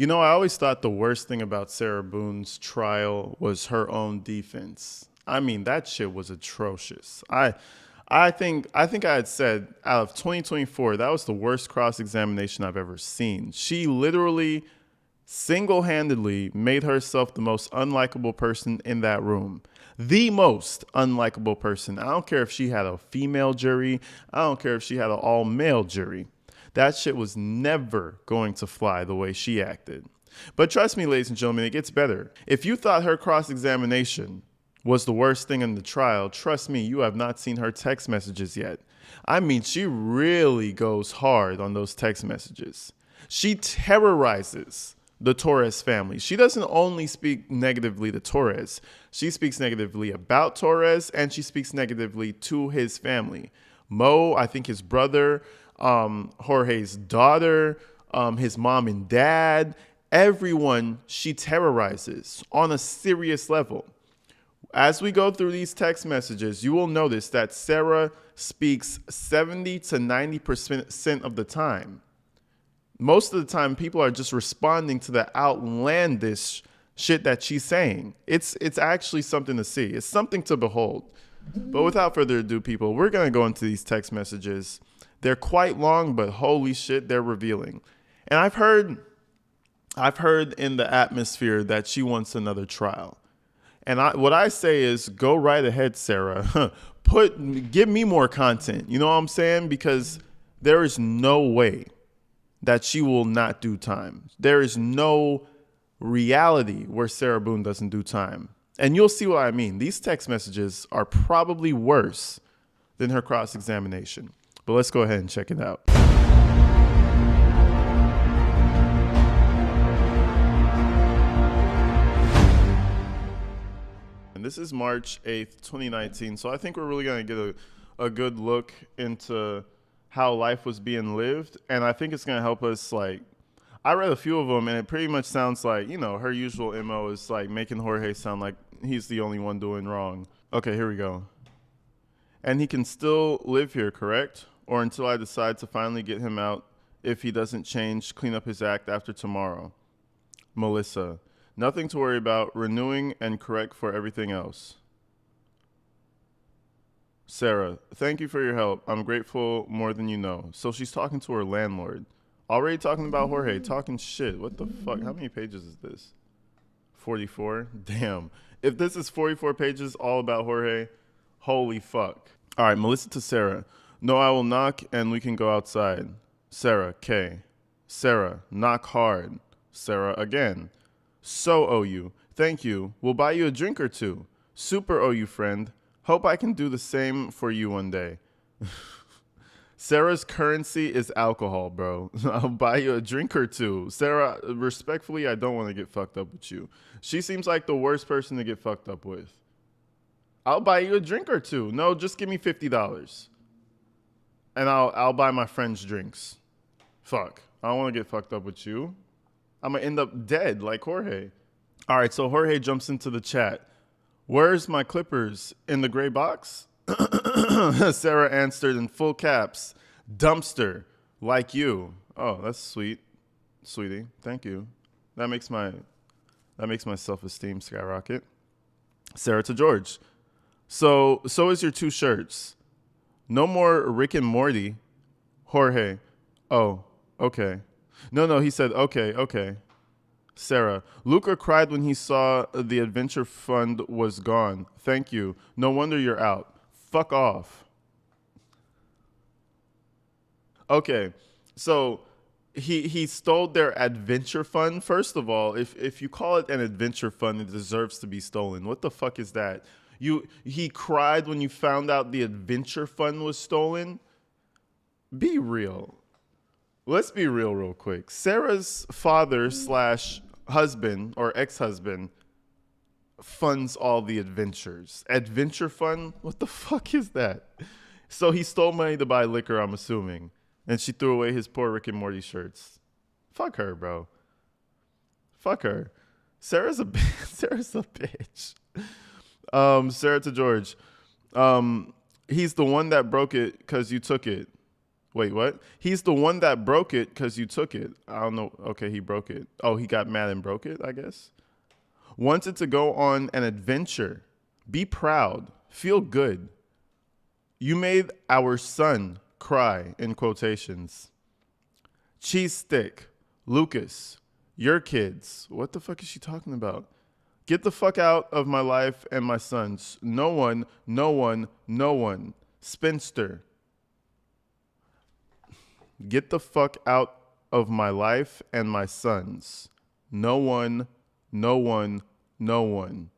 You know, I always thought the worst thing about Sarah Boone's trial was her own defense. I mean, that shit was atrocious. I think I had said out of 2024, that was the worst cross-examination I've ever seen. She literally single-handedly made herself the most unlikable person in that room. The most unlikable person. I don't care if she had a female jury. I don't care if she had an all-male jury. That shit was never going to fly the way she acted. But trust me, ladies and gentlemen, it gets better. If you thought her cross-examination was the worst thing in the trial, trust me, you have not seen her text messages yet. I mean, she really goes hard on those text messages. She terrorizes the Torres family. She doesn't only speak negatively to Torres. She speaks negatively about Torres, and she speaks negatively to his family. Mo, I think his brother, Jorge's daughter, his mom and dad, everyone she terrorizes on a serious level. As we go through these text messages, you will notice that Sarah speaks 70 to 90% of the time. Most of the time, people are just responding to the outlandish shit that she's saying. It's actually something to see. It's something to behold. But without further ado, people, we're going to go into these text messages. They're quite long, but holy shit, they're revealing. And I've heard in the atmosphere that she wants another trial. And what I say is go right ahead, Sarah. Give me more content. You know what I'm saying? Because there is no way that she will not do time. There is no reality where Sarah Boone doesn't do time. And you'll see what I mean. These text messages are probably worse than her cross-examination. But let's go ahead and check it out. And this is March 8th, 2019. So I think we're really going to get a good look into how life was being lived. And I think it's going to help us, like, I read a few of them, and it pretty much sounds like, you know, her usual MO is like making Jorge sound like he's the only one doing wrong. Okay, here we go. And he can still live here, correct? Or until I decide to finally get him out if he doesn't clean up his act after tomorrow. Melissa, nothing to worry about, renewing and correct for everything else. Sarah, thank you for your help. I'm grateful more than you know. So she's talking to her landlord. Already talking about Jorge, talking shit. What the fuck? How many pages is this? 44? Damn. If this is 44 pages all about Jorge, holy fuck. All right, Melissa to Sarah. No, I will knock and we can go outside. Sarah, K. Sarah, knock hard. Sarah again. So owe you. Thank you. We'll buy you a drink or two. Super owe you, friend. Hope I can do the same for you one day. Sarah's currency is alcohol, bro. I'll buy you a drink or two. Sarah, respectfully, I don't want to get fucked up with you. She seems like the worst person to get fucked up with. I'll buy you a drink or two. No, just give me $50. And I'll buy my friends drinks. Fuck. I don't want to get fucked up with you. I'm going to end up dead like Jorge. All right, so Jorge jumps into the chat. Where's my clippers? In the gray box? Sarah answered in full caps. Dumpster, like you. Oh, that's sweet, sweetie. Thank you. That makes my self-esteem skyrocket. Sarah to George. So is your two shirts. No more Rick and Morty. Jorge. Oh, okay. No, he said, okay. Sarah. Luca cried when he saw the adventure fund was gone. Thank you. No wonder you're out. Fuck off. Okay, so he stole their adventure fund. First of all, if you call it an adventure fund, it deserves to be stolen. What the fuck is that? He cried when you found out the adventure fund was stolen? Be real. Let's be real quick. Sarah's father / husband or ex-husband funds all the adventures. Adventure fund? What the fuck is that? So he stole money to buy liquor, I'm assuming. And she threw away his poor Rick and Morty shirts. Fuck her, bro. Fuck her. Sarah's a bitch. Sarah to George. He's the one that broke it because you took it. Wait, what? He's the one that broke it because you took it. I don't know. Okay, he broke it. Oh, he got mad and broke it, I guess. Wanted to go on an adventure. Be proud. Feel good. You made our son cry, in quotations. Cheese stick. Lucas. Your kids. What the fuck is she talking about? Get the fuck out of my life and my son's. No one, no one, no one. Spinster. Get the fuck out of my life and my son's. No one, no one, no one.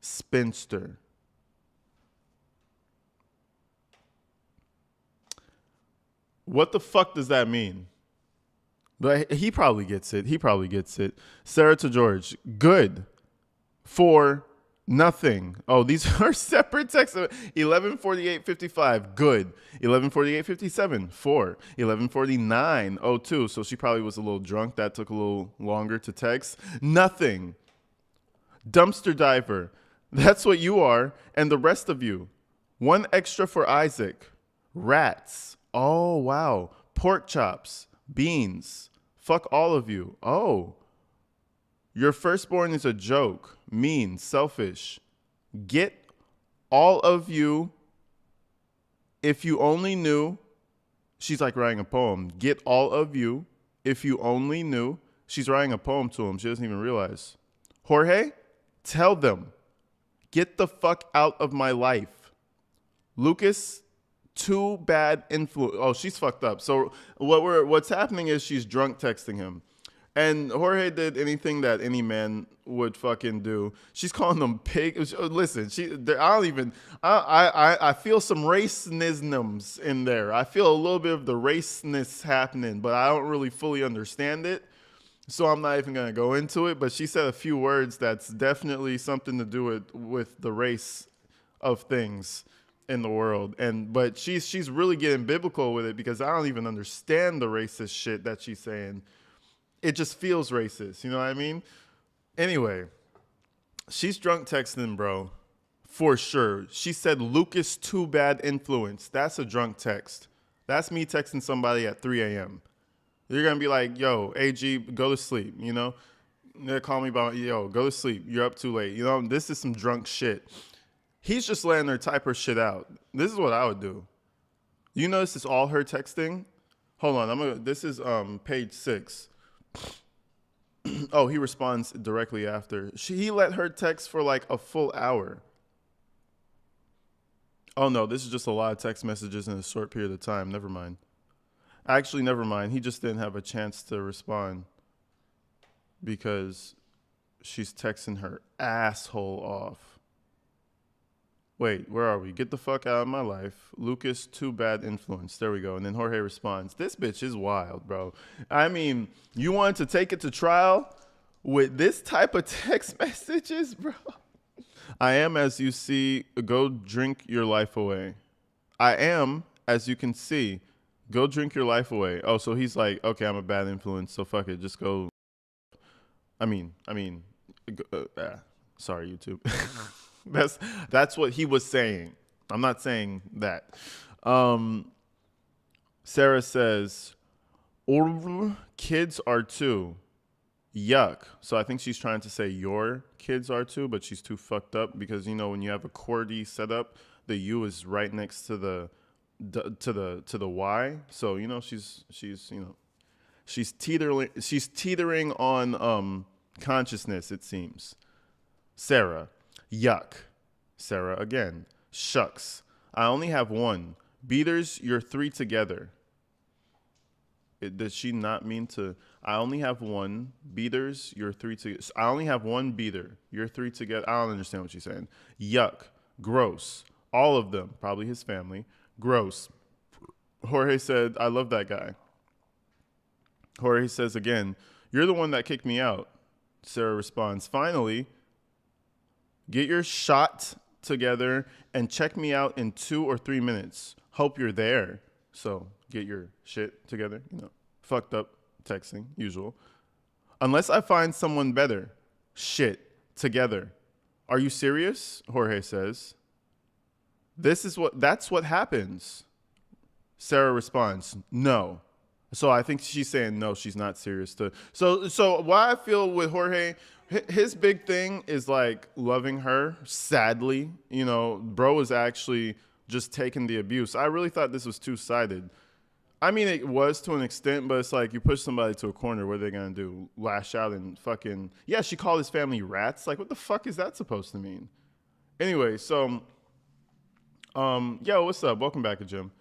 Spinster. What the fuck does that mean? But he probably gets it. He probably gets it. Sarah to George. Good. For nothing. Oh, these are separate texts. 11:48:55. Good. 11:48:57. 4. 11:49:02. So she probably was a little drunk. That took a little longer to text. Nothing. Dumpster diver. That's what you are, and the rest of you. One extra for Isaac. Rats. Oh, wow. Pork chops. Beans. Fuck all of you. Oh. Your firstborn is a joke. Mean. Selfish. Get all of you. If you only knew. She's like writing a poem. Get all of you. If you only knew. She's writing a poem to him. She doesn't even realize. Jorge, tell them. Get the fuck out of my life. Lucas, too bad influence. Oh, she's fucked up. So what's happening is she's drunk texting him. And Jorge did anything that any man would fucking do. She's calling them pig. Listen, I feel some racisms in there. I feel a little bit of the raceness happening, but I don't really fully understand it. So I'm not even going to go into it. But she said a few words that's definitely something to do with the race of things in the world. But she's really getting biblical with it because I don't even understand the racist shit that she's saying. It just feels racist. You know what I mean? Anyway, she's drunk texting, bro. For sure. She said, Lucas, too bad influence. That's a drunk text. That's me texting somebody at 3 a.m. You're going to be like, yo, AG, go to sleep, you know? They're calling me about, yo, go to sleep. You're up too late. You know, this is some drunk shit. He's just letting her type her shit out. This is what I would do. You notice it's all her texting? Hold on. This is page 6. Oh, he responds directly after. He let her text for like a full hour. Oh, no, this is just a lot of text messages in a short period of time. Never mind. Actually, never mind. He just didn't have a chance to respond because she's texting her asshole off. Wait, where are we? Get the fuck out of my life. Lucas, too bad influence. There we go. And then Jorge responds, this bitch is wild, bro. I mean, you wanted to take it to trial with this type of text messages, bro? I am, as you see, go drink your life away. I am, as you can see, go drink your life away. Oh, so he's like, okay, I'm a bad influence, so fuck it, just go. Sorry, YouTube. That's what he was saying. I'm not saying that. Sarah says, kids are too. Yuck. So I think she's trying to say your kids are too, but she's too fucked up because, you know, when you have a QWERTY setup, the U is right next to the Y. So, you know, she's teetering on consciousness, it seems. Sarah, yuck. Sarah again, shucks. I only have one. Beaters, you're 3 together. Does she not mean to? I only have one. Beaters, you're 3 together. I only have one beater. You're 3 together. I don't understand what she's saying. Yuck. Gross. All of them. Probably his family. Gross. Jorge said, I love that guy. Jorge says again, you're the one that kicked me out. Sarah responds, finally, get your shot together and check me out in 2 or 3 minutes. Hope you're there. So get your shit together. You know, fucked up texting, usual. Unless I find someone better. Shit together. Are you serious? Jorge says. That's what happens. Sarah responds, no. So I think she's saying no, she's not serious. So why I feel with Jorge, his big thing is like loving her. Sadly, you know, bro is actually just taking the abuse. I really thought this was two-sided. I mean, it was to an extent, but it's like you push somebody to a corner. What are they gonna do? Lash out and fucking yeah? She called his family rats. Like, what the fuck is that supposed to mean? Anyway, so yo, what's up? Welcome back to Jim.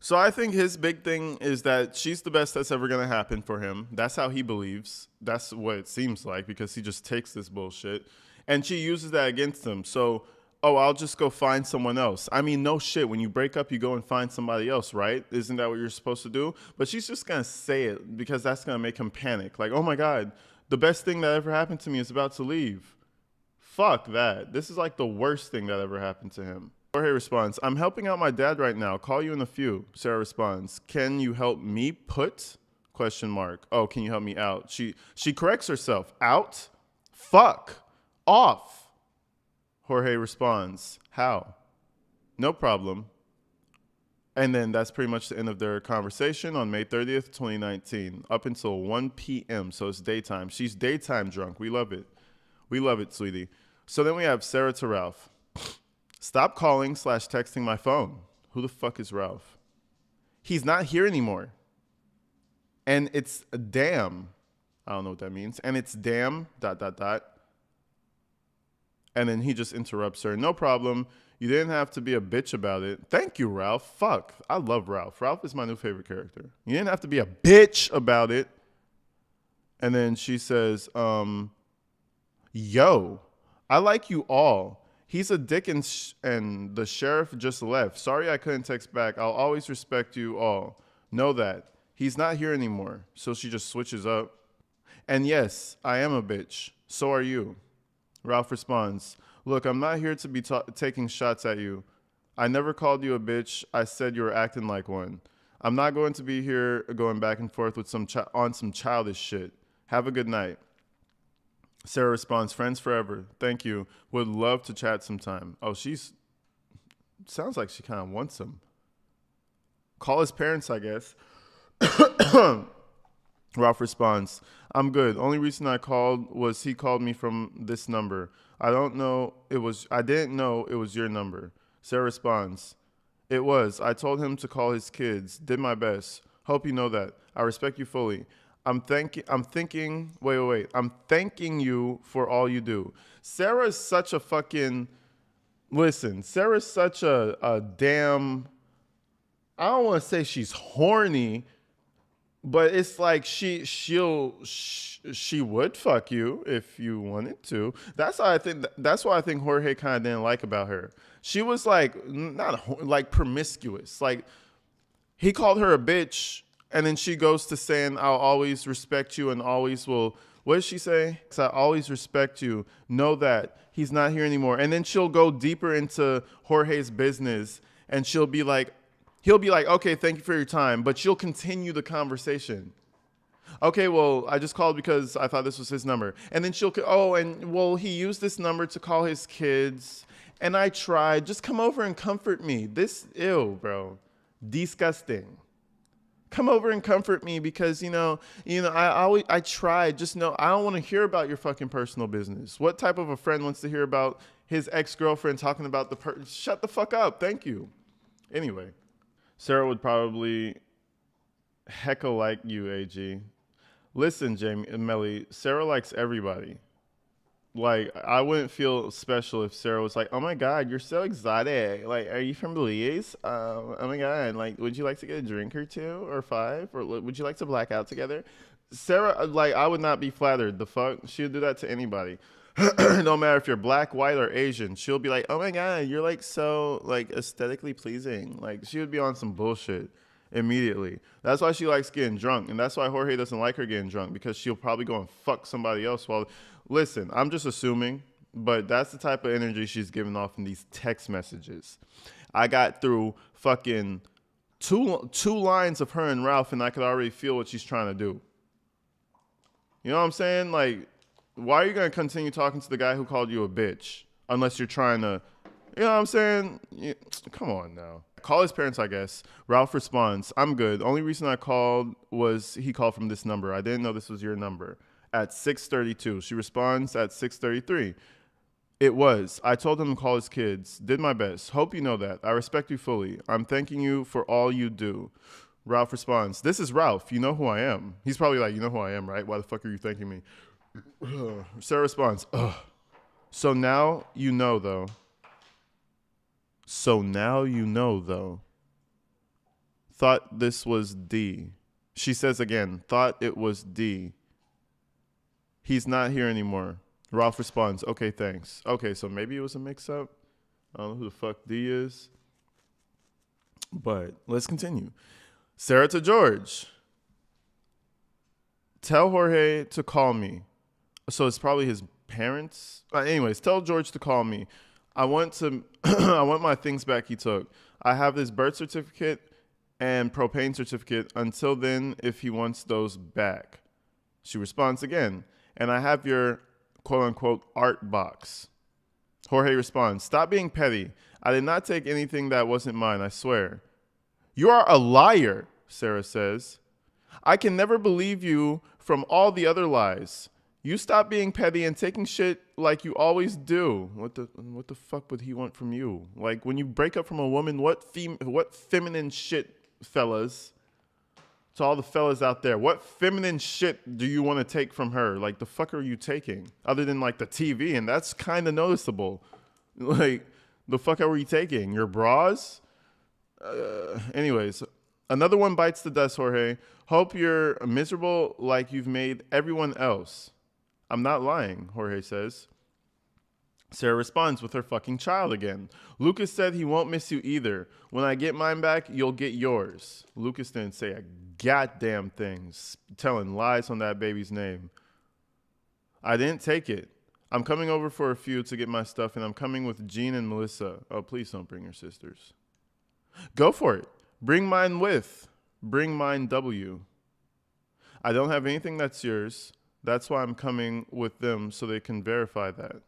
So I think his big thing is that she's the best that's ever gonna happen for him. That's how he believes. That's what it seems like because he just takes this bullshit, and she uses that against him. So, oh, I'll just go find someone else. I mean, no shit. When you break up, you go and find somebody else, right? Isn't that what you're supposed to do? But she's just gonna say it because that's gonna make him panic. Like, oh my god, the best thing that ever happened to me is about to leave. Fuck that. This is like the worst thing that ever happened to him. Jorge responds, I'm helping out my dad right now. Call you in a few. Sarah responds, can you help me put? Question mark. Oh, can you help me out? She corrects herself. Out? Fuck. Off. Jorge responds, how? No problem. And then that's pretty much the end of their conversation on May 30th, 2019, up until 1 p.m. So it's daytime. She's daytime drunk. We love it. We love it, sweetie. So then we have Sarah to Ralph. Stop calling / texting my phone. Who the fuck is Ralph? He's not here anymore. And it's damn. I don't know what that means. And it's damn ... And then he just interrupts her. No problem. You didn't have to be a bitch about it. Thank you, Ralph. Fuck. I love Ralph. Ralph is my new favorite character. You didn't have to be a bitch about it. And then she says, yo, I like you all. He's a dick and the sheriff just left. Sorry I couldn't text back. I'll always respect you all. Know that. He's not here anymore. So she just switches up. And yes, I am a bitch. So are you. Ralph responds, look, I'm not here to be taking shots at you. I never called you a bitch. I said you were acting like one. I'm not going to be here going back and forth with some childish shit. Have a good night. Sarah responds, friends forever. Thank you. Would love to chat sometime. Oh, sounds like she kind of wants him. Call his parents, I guess. Ralph responds, I'm good. Only reason I called was he called me from this number. I didn't know it was your number. Sarah responds, it was. I told him to call his kids. Did my best. Hope you know that. I respect you fully. I'm thanking you for all you do. Sarah's such a fucking, Sarah's such a damn, I don't want to say she's horny, but it's like she would fuck you if you wanted to. That's why I think Jorge kind of didn't like about her. She was like, not like promiscuous. Like he called her a bitch. And then she goes to saying, I'll always respect you and always will. What does she say? I always respect you. Know that he's not here anymore. And then she'll go deeper into Jorge's business and he'll be like, okay, thank you for your time. But she'll continue the conversation. Okay, well, I just called because I thought this was his number. And then he used this number to call his kids. And I tried. Just come over and comfort me. Ew, bro. Disgusting. Come over and comfort me because, I tried. Just know I don't want to hear about your fucking personal business. What type of a friend wants to hear about his ex-girlfriend talking about shut the fuck up. Thank you. Anyway, Sarah would probably heckle like you, AG. Listen, Jamie and Melly, Sarah likes everybody. Like, I wouldn't feel special if Sarah was like, oh my God, you're so exotic. Like, are you from Belize? Oh my God. Like, would you like to get a drink or 2 or 5? Or would you like to black out together? Sarah, like, I would not be flattered. The fuck? She would do that to anybody. No matter if you're black, white, or Asian. She'll be like, oh my God, you're like so like aesthetically pleasing. Like, she would be on some bullshit immediately. That's why she likes getting drunk. And that's why Jorge doesn't like her getting drunk, because she'll probably go and fuck somebody else while... Listen, I'm just assuming, but that's the type of energy she's giving off in these text messages. I got through fucking two lines of her and Ralph, and I could already feel what she's trying to do. You know what I'm saying? Like, why are you going to continue talking to the guy who called you a bitch unless you're trying to, you know what I'm saying? Come on now. Call his parents, I guess. Ralph responds, I'm good. Only reason I called was he called from this number. I didn't know this was your number. At 6:32. She responds at 6:33. It was. I told him to call his kids. Did my best. Hope you know that. I respect you fully. I'm thanking you for all you do. Ralph responds, this is Ralph. You know who I am. He's probably like, you know who I am, right? Why the fuck are you thanking me? Sarah responds, ugh. So now you know, though. Thought this was D. She says again, thought it was D. He's not here anymore. Ralph responds, okay, thanks. Okay, so maybe it was a mix-up. I don't know who the fuck D is. But let's continue. Sarah to George. Tell Jorge to call me. So it's probably his parents. Anyways, tell George to call me. I want my things back he took. I have this birth certificate and propane certificate. Until then, if he wants those back. She responds again. And I have your quote-unquote art box. Jorge responds, stop being petty. I did not take anything that wasn't mine, I swear. You are a liar, Sarah says. I can never believe you from all the other lies. You stop being petty and taking shit like you always do. What the fuck would he want from you? Like, when you break up from a woman, what feminine shit, fellas, to all the fellas out there, what feminine shit do you want to take from her? Like, the fuck are you taking? Other than, like, the TV, and that's kind of noticeable. Like, the fuck are you taking? Your bras? Anyways, another one bites the dust, Jorge. Hope you're miserable like you've made everyone else. I'm not lying, Jorge says. Sarah responds with her fucking child again. Lucas said he won't miss you either. When I get mine back, you'll get yours. Lucas didn't say a goddamn thing, telling lies on that baby's name. I didn't take it. I'm coming over for a few to get my stuff, and I'm coming with Jean and Melissa. Oh, please don't bring your sisters. Go for it. Bring mine with. Bring mine W. I don't have anything that's yours. That's why I'm coming with them so they can verify that.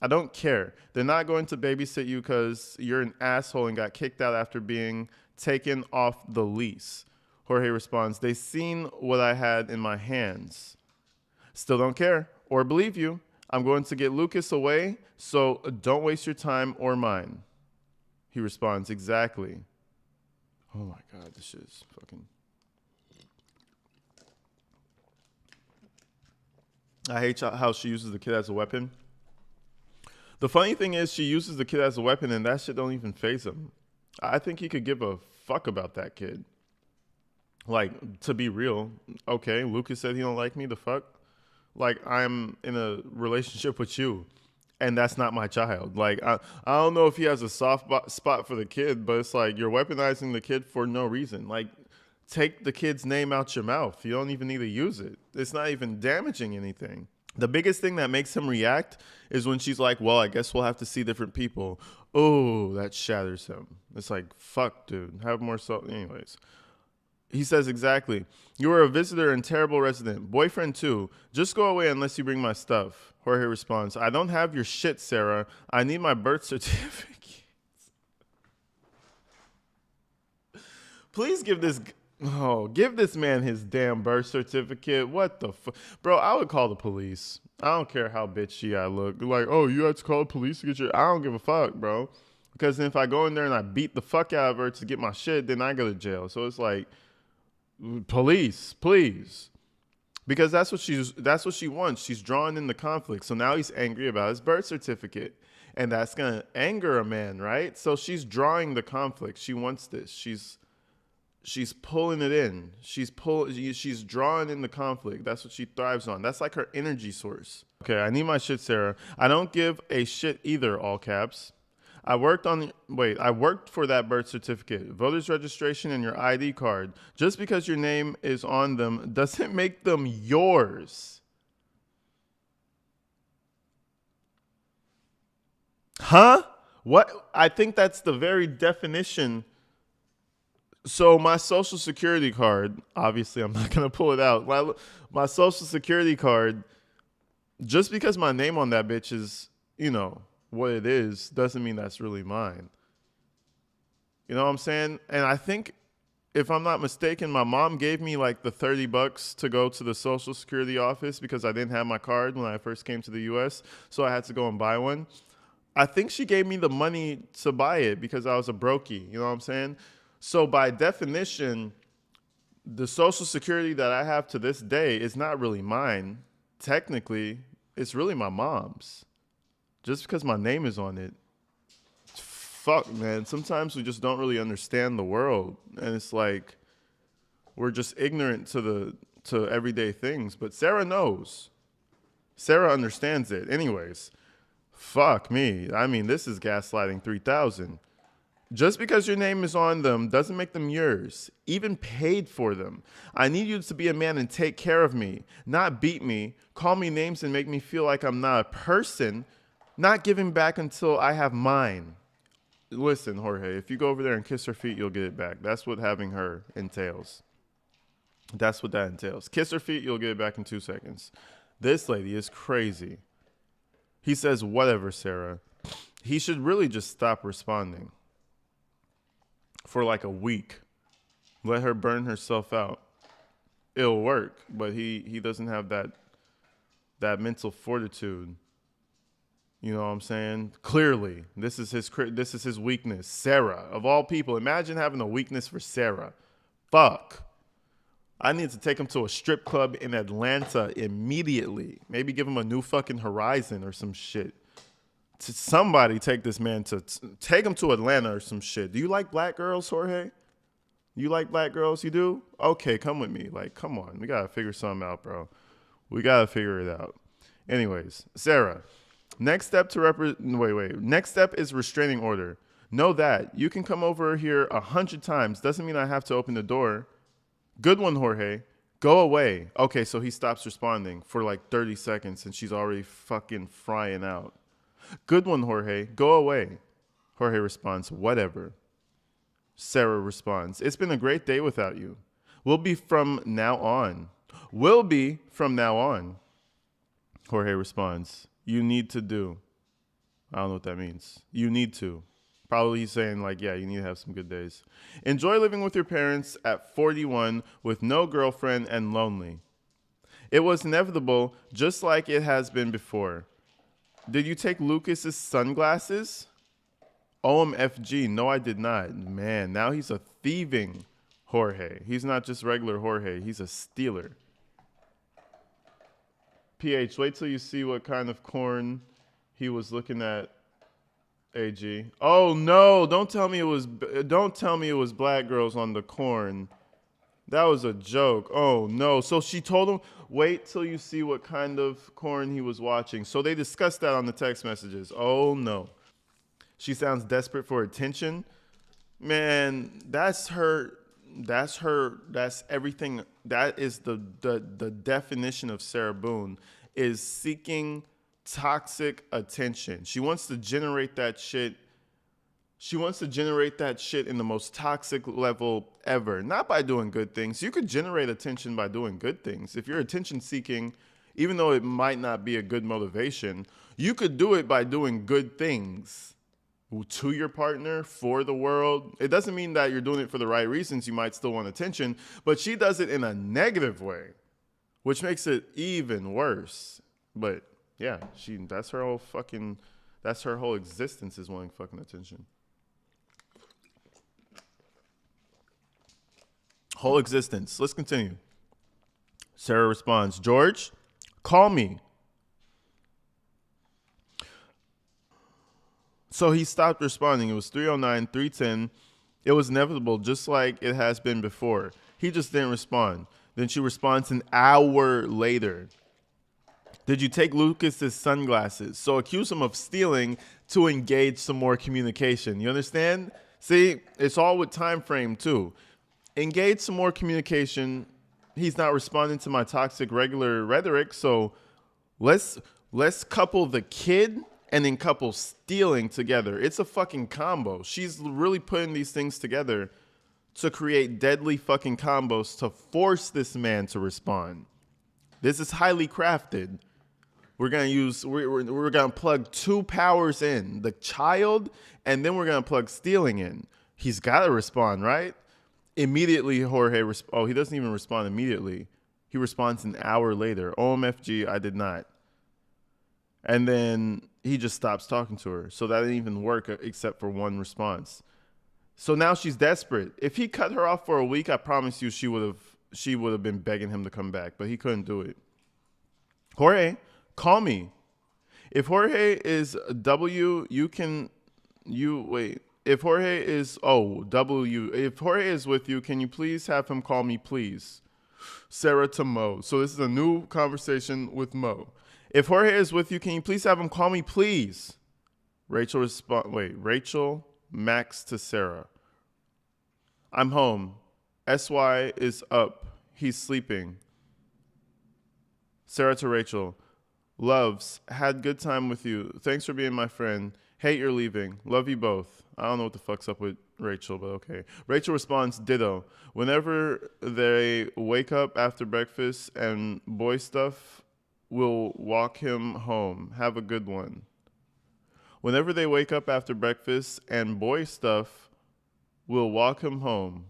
I don't care. They're not going to babysit you because you're an asshole and got kicked out after being taken off the lease. Jorge responds, they seen what I had in my hands. Still don't care or believe you. I'm going to get Lucas away, so don't waste your time or mine. He responds, exactly. Oh my God, this shit is fucking... I hate how she uses the kid as a weapon. The funny thing is she uses the kid as a weapon and that shit don't even faze him. I think he could give a fuck about that kid. Like, to be real, okay, Lucas said he don't like me, the fuck? Like, I'm in a relationship with you and that's not my child. Like, I don't know if he has a soft spot for the kid, but it's like you're weaponizing the kid for no reason. Like, take the kid's name out your mouth. You don't even need to use it. It's not even damaging anything. The biggest thing that makes him react is when she's like, well, I guess we'll have to see different people. Oh, that shatters him. It's like, fuck, dude. Have more salt. Anyways. He says exactly. You are a visitor and terrible resident. Boyfriend too. Just go away unless you bring my stuff. Jorge responds, I don't have your shit, Sarah. I need my birth certificate. Please give this man his damn birth certificate. What the fuck? Bro, I would call the police. I don't care how bitchy I look. Like, oh, you have to call the police to get your... I don't give a fuck, bro. Because if I go in there and I beat the fuck out of her to get my shit, then I go to jail. So it's like, police, please. Because that's what she wants. She's drawing in the conflict. So now he's angry about his birth certificate. And that's going to anger a man, right? So she's drawing the conflict. She wants this. She's pulling it in. She's drawing in the conflict. That's what she thrives on. That's like her energy source. Okay, I need my shit, Sarah. I don't give a shit either, all caps. I worked for that birth certificate, voter's registration, and your ID card. Just because your name is on them doesn't make them yours. Huh? What? I think that's the very definition. So my social security card, obviously I'm not going to pull it out. My social security card, just because my name on that bitch is, what it is, doesn't mean that's really mine. You know what I'm saying? And I think, if I'm not mistaken, my mom gave me like the $30 to go to the Social Security office because I didn't have my card when I first came to the US. So I had to go and buy one. I think she gave me the money to buy it because I was a brokey. You know what I'm saying? So by definition, the Social Security that I have to this day is not really mine. Technically, it's really my mom's. Just because my name is on it. Fuck, man. Sometimes we just don't really understand the world. And it's like we're just ignorant to everyday things. But Sarah knows. Sarah understands it. Anyways, fuck me. I mean, this is Gaslighting 3000. Just because your name is on them doesn't make them yours, even paid for them. I need you to be a man and take care of me, not beat me, call me names and make me feel like I'm not a person, not giving back until I have mine. Listen, Jorge, if you go over there and kiss her feet, you'll get it back. That's what having her entails. That's what that entails. Kiss her feet, you'll get it back in 2 seconds. This lady is crazy. He says, whatever, Sarah. He should really just stop responding for like a week. Let her burn herself out. It'll work, but he doesn't have that mental fortitude. You know what I'm saying? Clearly, this is his weakness. Sarah, of all people, imagine having a weakness for Sarah. Fuck. I need to take him to a strip club in Atlanta immediately. Maybe give him a new fucking horizon or some shit. Somebody take this man take him to Atlanta or some shit. Do you like black girls, Jorge? You like black girls? You do? Okay, come with me. Like, come on. We got to figure something out, bro. We got to figure it out. Anyways, Sarah, next step Next step is restraining order. Know that. You can come over here 100 times. Doesn't mean I have to open the door. Good one, Jorge. Go away. Okay, so he stops responding for like 30 seconds and she's already fucking frying out. Good one, Jorge. Go away. Jorge responds, whatever. Sarah responds, it's been a great day without you. We'll be from now on. Will be from now on. Jorge responds, you need to do. I don't know what that means. You need to. Probably he's saying like, yeah, you need to have some good days. Enjoy living with your parents at 41 with no girlfriend and lonely. It was inevitable, just like it has been before. Did you take Lucas's sunglasses? OMFG, no, I did not. Man, now he's a thieving Jorge. He's not just regular Jorge. He's a stealer. PH, wait till you see what kind of corn he was looking at. AG. Oh no! Don't tell me it was black girls on the corn. That was a joke. Oh no! So she told him, wait till you see what kind of corn he was watching. So they discussed that on the text messages. Oh no! She sounds desperate for attention. Man, that's her. That's everything. That is the definition of Sarah Boone, is seeking toxic attention. She wants to generate that shit. She wants to generate that shit in the most toxic level ever. Not by doing good things. You could generate attention by doing good things. If you're attention seeking, even though it might not be a good motivation, you could do it by doing good things to your partner, for the world. It doesn't mean that you're doing it for the right reasons. You might still want attention, but she does it in a negative way, which makes it even worse. But yeah, that's her whole existence is wanting fucking attention. Whole existence. Let's continue. Sarah responds, George, call me. So he stopped responding. It was 3:09, 3:10. It was inevitable, just like it has been before. He just didn't respond. Then she responds an hour later. Did you take Lucas's sunglasses? So accuse him of stealing to engage some more communication. You understand? See, it's all with time frame too. Engage some more communication. He's not responding to my toxic regular rhetoric. So let's couple the kid and then couple stealing together. It's a fucking combo. She's really putting these things together to create deadly fucking combos to force this man to respond. This is highly crafted. We're gonna plug two powers in, the child, and then we're gonna plug stealing in. He's got to respond, right? Immediately, Jorge, he doesn't even respond immediately. He responds an hour later. OMFG, I did not. And then he just stops talking to her. So that didn't even work except for one response. So now she's desperate. If he cut her off for a week, I promise you she would have been begging him to come back, but he couldn't do it. Jorge, call me. If Jorge is W, wait. If Jorge is if Jorge is with you, can you please have him call me, please? Sarah to Mo. So this is a new conversation with Mo. If Jorge is with you, can you please have him call me, please? Rachel, Max to Sarah. I'm home. SY is up. He's sleeping. Sarah to Rachel. Loves, had good time with you. Thanks for being my friend. Hate you're leaving. Love you both. I don't know what the fuck's up with Rachel, but okay. Rachel responds, ditto. Whenever they wake up after breakfast and boy stuff, we'll walk him home. Have a good one. Whenever they wake up after breakfast and boy stuff, we'll walk him home.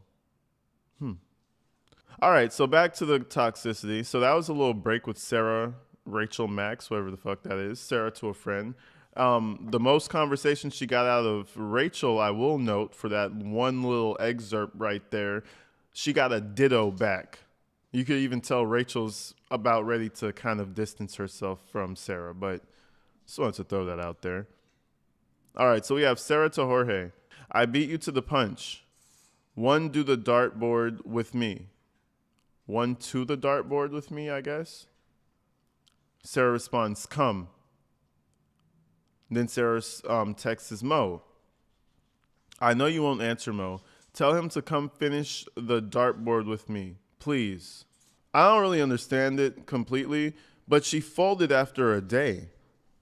All right, so back to the toxicity. So that was a little break with Sarah, Rachel, Max, whatever the fuck that is. Sarah to a friend. The most conversation she got out of Rachel, I will note, for that one little excerpt right there, she got a ditto back. You could even tell Rachel's about ready to kind of distance herself from Sarah, but just wanted to throw that out there. All right, so we have Sarah to Jorge. I beat you to the punch. One do the dartboard with me. One to the dartboard with me, I guess. Sarah responds, come. Then Sarah texts Mo. I know you won't answer, Mo. Tell him to come finish the dartboard with me, please. I don't really understand it completely, but she folded after a day.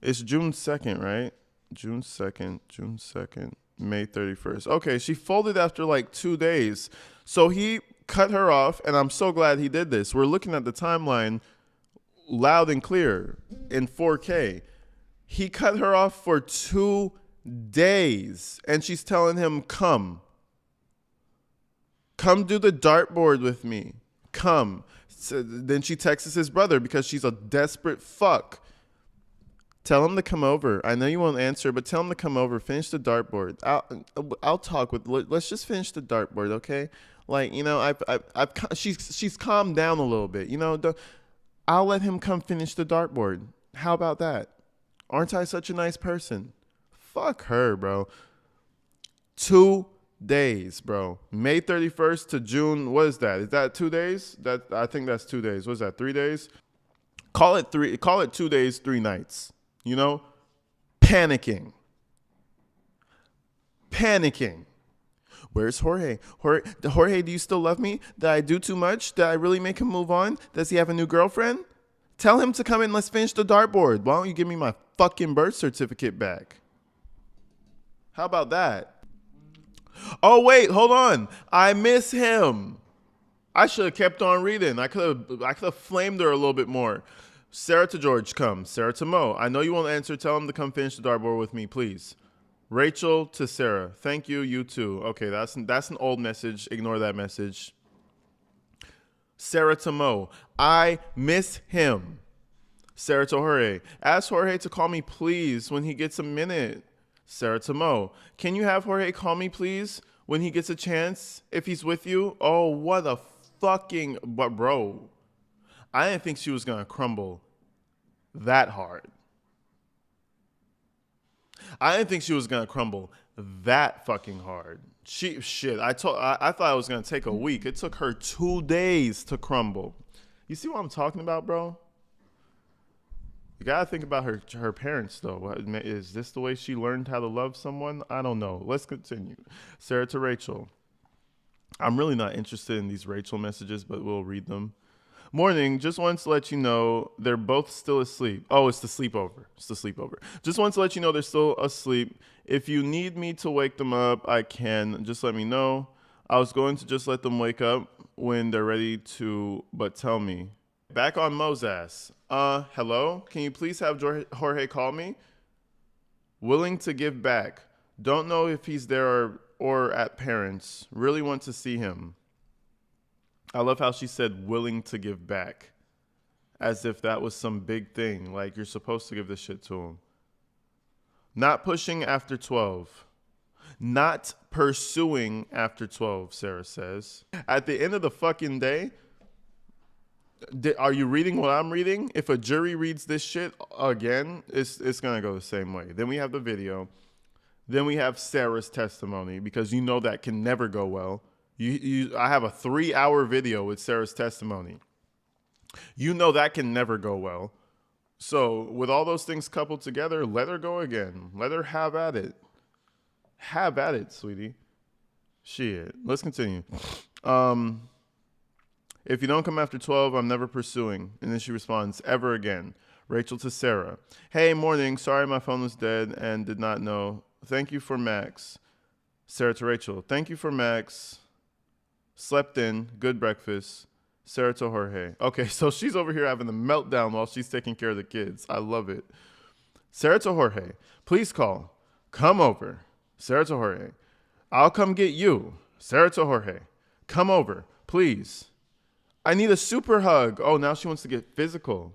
It's June 2nd, right? June 2nd, May 31st. Okay, she folded after like 2 days. So he cut her off, and I'm so glad he did this. We're looking at the timeline loud and clear in 4K. He cut her off for 2 days, and she's telling him, come do the dartboard with me. Come. So then she texts his brother because she's a desperate fuck. Tell him to come over. I know you won't answer, but tell him to come over. Finish the dartboard. I'll talk with. Let's just finish the dartboard, okay? Like, you know, she's calmed down a little bit. You know, I'll let him come finish the dartboard. How about that? Aren't I such a nice person? Fuck her, bro. 2 days, bro. May 31st to June. What is that? Is that 2 days? I think that's 2 days. What is that? 3 days? Call it 2 days, 3 nights. You know? Panicking. Where's Jorge? Jorge, do you still love me? Did I do too much? Did I really make him move on? Does he have a new girlfriend? Tell him to come in. Let's finish the dartboard. Why don't you give me my fucking birth certificate back? How about that? Oh, wait, hold on. I miss him. I should have kept on reading. I could have flamed her a little bit more. Sarah to George, come. Sarah to Mo. I know you won't answer. Tell him to come finish the dartboard with me, please. Rachel to Sarah. Thank you, you too. Okay, that's an old message. Ignore that message. Sarah to Mo. I miss him. Sarah to Jorge. Ask Jorge to call me, please, when he gets a minute. Sarah to Mo. Can you have Jorge call me, please, when he gets a chance, if he's with you? Oh, what a fucking... But, bro, I didn't think she was going to crumble that hard. I didn't think she was going to crumble that fucking hard. I thought it was going to take a week. It took her 2 days to crumble. You see what I'm talking about, bro? You got to think about her parents, though. Is this the way she learned how to love someone? I don't know. Let's continue. Sarah to Rachel. I'm really not interested in these Rachel messages, but we'll read them. Morning, just wanted to let you know they're both still asleep. Oh, it's the sleepover. Just wanted to let you know they're still asleep. If you need me to wake them up, I can. Just let me know. I was going to just let them wake up when they're ready to, but tell me. Back on Mo's ass. Hello? Can you please have Jorge call me? Willing to give back. Don't know if he's there or at parents. Really want to see him. I love how she said willing to give back. As if that was some big thing. Like you're supposed to give this shit to him. Not pushing after 12. Not pursuing after 12, Sarah says. At the end of the fucking day, are you reading what I'm reading? If a jury reads this shit again, it's going to go the same way. Then we have the video. Then we have Sarah's testimony, because you know that can never go well. I have a 3-hour video with Sarah's testimony. You know that can never go well. So with all those things coupled together, let her go again. Let her have at it. Have at it, sweetie. Shit. Let's continue. If you don't come after 12, I'm never pursuing. And then she responds, ever again. Rachel to Sarah. Hey, morning. Sorry my phone was dead and did not know. Thank you for Max. Sarah to Rachel. Thank you for Max. Slept in. Good breakfast. Sarah to Jorge. Okay, so she's over here having a meltdown while she's taking care of the kids. I love it. Sarah to Jorge. Please call. Come over. Sarah to Jorge. I'll come get you. Sarah to Jorge. Come over, please. I need a super hug. Oh, now she wants to get physical.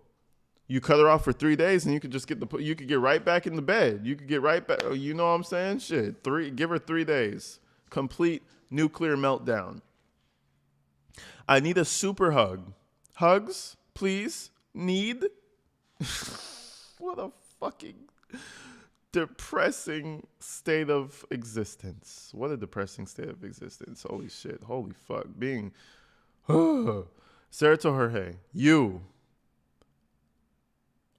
You cut her off for 3 days and you could just you could get right back in the bed. You could get right back. You know what I'm saying? Shit. Give her 3 days. Complete nuclear meltdown. I need a super hug. Hugs, please. Need. What a fucking depressing state of existence. What a depressing state of existence. Holy shit. Holy fuck. Being. Sarah to Jorge. You.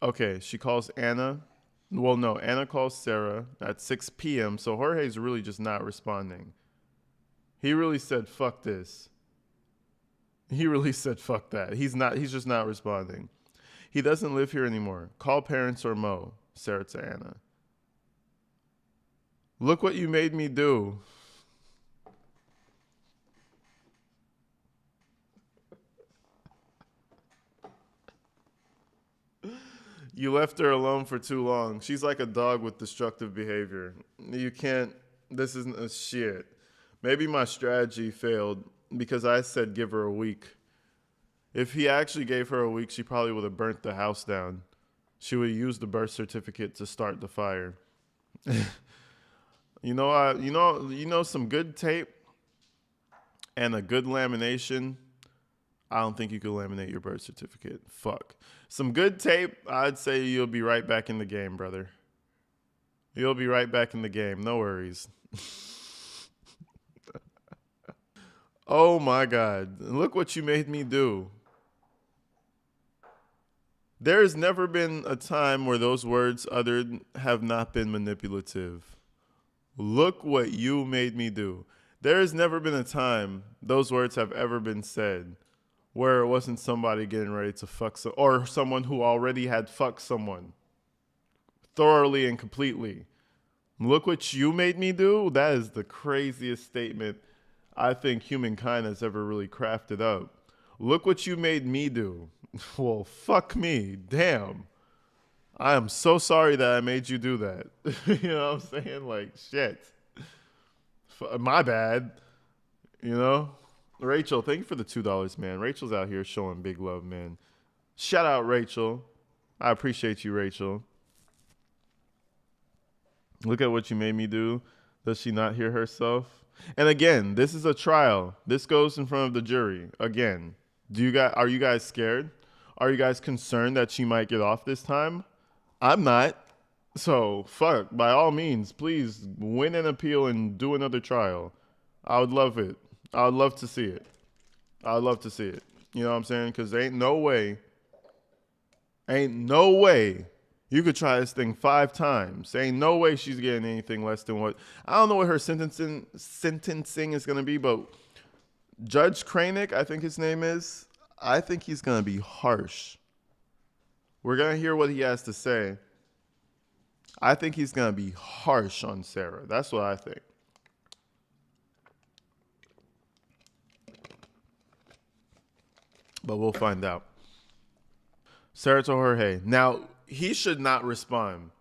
Okay, she calls Anna. Well, no, Anna calls Sarah at 6 p.m. So Jorge's really just not responding. He really said, fuck this. He really said, fuck that. He's just not responding. He doesn't live here anymore. Call parents or Mo. Sarah to Anna. Look what you made me do. You left her alone for too long. She's like a dog with destructive behavior. You can't, this isn't a shit. Maybe my strategy failed because I said give her a week. If he actually gave her a week, she probably would have burnt the house down. She would have used the birth certificate to start the fire. You know some good tape and a good lamination. I don't think you could laminate your birth certificate. Fuck. Some good tape, I'd say you'll be right back in the game, brother. You'll be right back in the game. No worries. Oh my God. Look what you made me do. There has never been a time where those words uttered have not been manipulative. Look what you made me do. There has never been a time those words have ever been said where it wasn't somebody getting ready to fuck or someone who already had fucked someone thoroughly and completely. Look what you made me do. That is the craziest statement I think humankind has ever really crafted up. Look what you made me do. Well, fuck me. Damn. I am so sorry that I made you do that. You know what I'm saying? Like, shit. My bad. You know? Rachel, thank you for the $2, man. Rachel's out here showing big love, man. Shout out, Rachel. I appreciate you, Rachel. Look at what you made me do. Does she not hear herself? And again, this is a trial. This goes in front of the jury. Again, are you guys scared? Are you guys concerned that she might get off this time? I'm not. So, fuck, by all means, please win an appeal and do another trial. I would love it. I would love to see it. I would love to see it. You know what I'm saying? Because ain't no way you could try this thing 5 times. Ain't no way she's getting anything less than what. I don't know what her sentencing is going to be, but Judge Kranick, I think his name is, I think he's going to be harsh. We're going to hear what he has to say. I think he's going to be harsh on Sarah. That's what I think. But we'll find out. Sarah to Jorge. Now, he should not respond.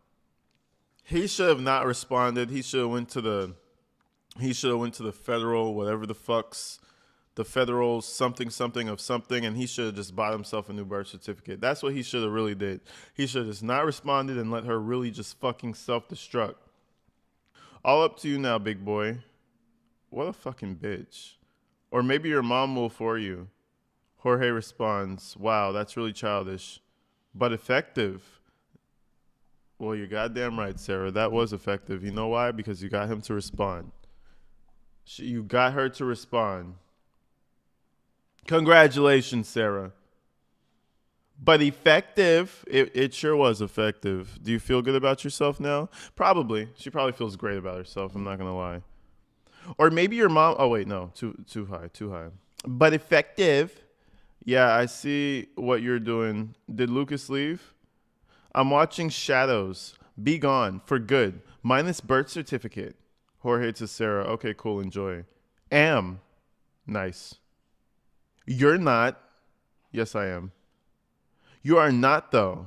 He should have not responded. He should have went to the He should have went to the federal, whatever the fuck's, the federal something something of something, and he should have just bought himself a new birth certificate. That's what he should have really did. He should have just not responded and let her really just fucking self-destruct. All up to you now, big boy. What a fucking bitch. Or maybe your mom will for you. Jorge responds, wow, that's really childish, but effective. Well, you're goddamn right, Sarah. That was effective. You know why? Because you got him to respond. You got her to respond. Congratulations, Sarah. But effective. It sure was effective. Do you feel good about yourself now? Probably. She probably feels great about herself. I'm not going to lie. Or maybe your mom. Oh, wait, no. Too high. But effective. Yeah, I see what you're doing. Did Lucas leave? I'm watching Shadows. Be gone for good. Minus birth certificate. Jorge to Sarah. Okay, cool. Enjoy. Am. Nice. You're not. Yes, I am. You are not, though.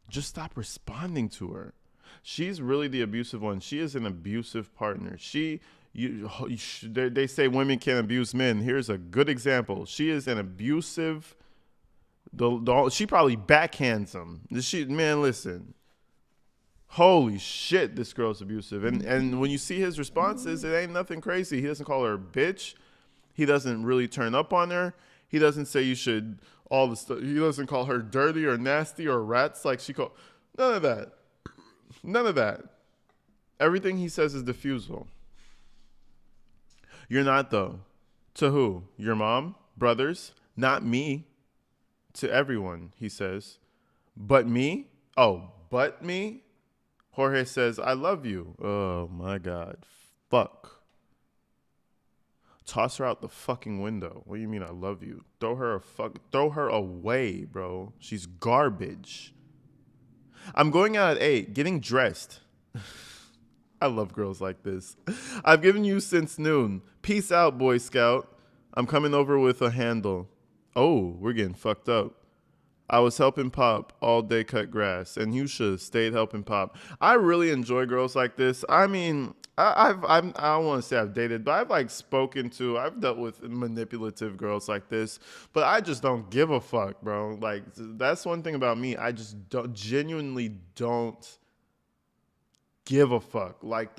Just stop responding to her. She's really the abusive one. She is an abusive partner. They say women can't abuse men. Here's a good example. She is an abusive. She probably backhands him. Man, listen. Holy shit, this girl's abusive. And when you see his responses, it ain't nothing crazy. He doesn't call her a bitch. He doesn't really turn up on her. He doesn't say you should all the stuff. He doesn't call her dirty or nasty or rats like she called. None of that. None of that. Everything he says is diffusal. You're not, though. To who? Your mom? Brothers? Not me. To everyone, he says. But me? Oh, but me? Jorge says, I love you. Oh, my God. Fuck. Toss her out the fucking window. What do you mean I love you? Throw her away, bro. She's garbage. I'm going out at 8, getting dressed. I love girls like this. I've given you since noon. Peace out, Boy Scout. I'm coming over with a handle. Oh, we're getting fucked up. I was helping Pop all day cut grass, and you should have stayed helping Pop. I really enjoy girls like this. I mean, I don't want to say I've dated, but I've dealt with manipulative girls like this, but I just don't give a fuck, bro. Like, that's one thing about me. I just genuinely don't give a fuck. Like,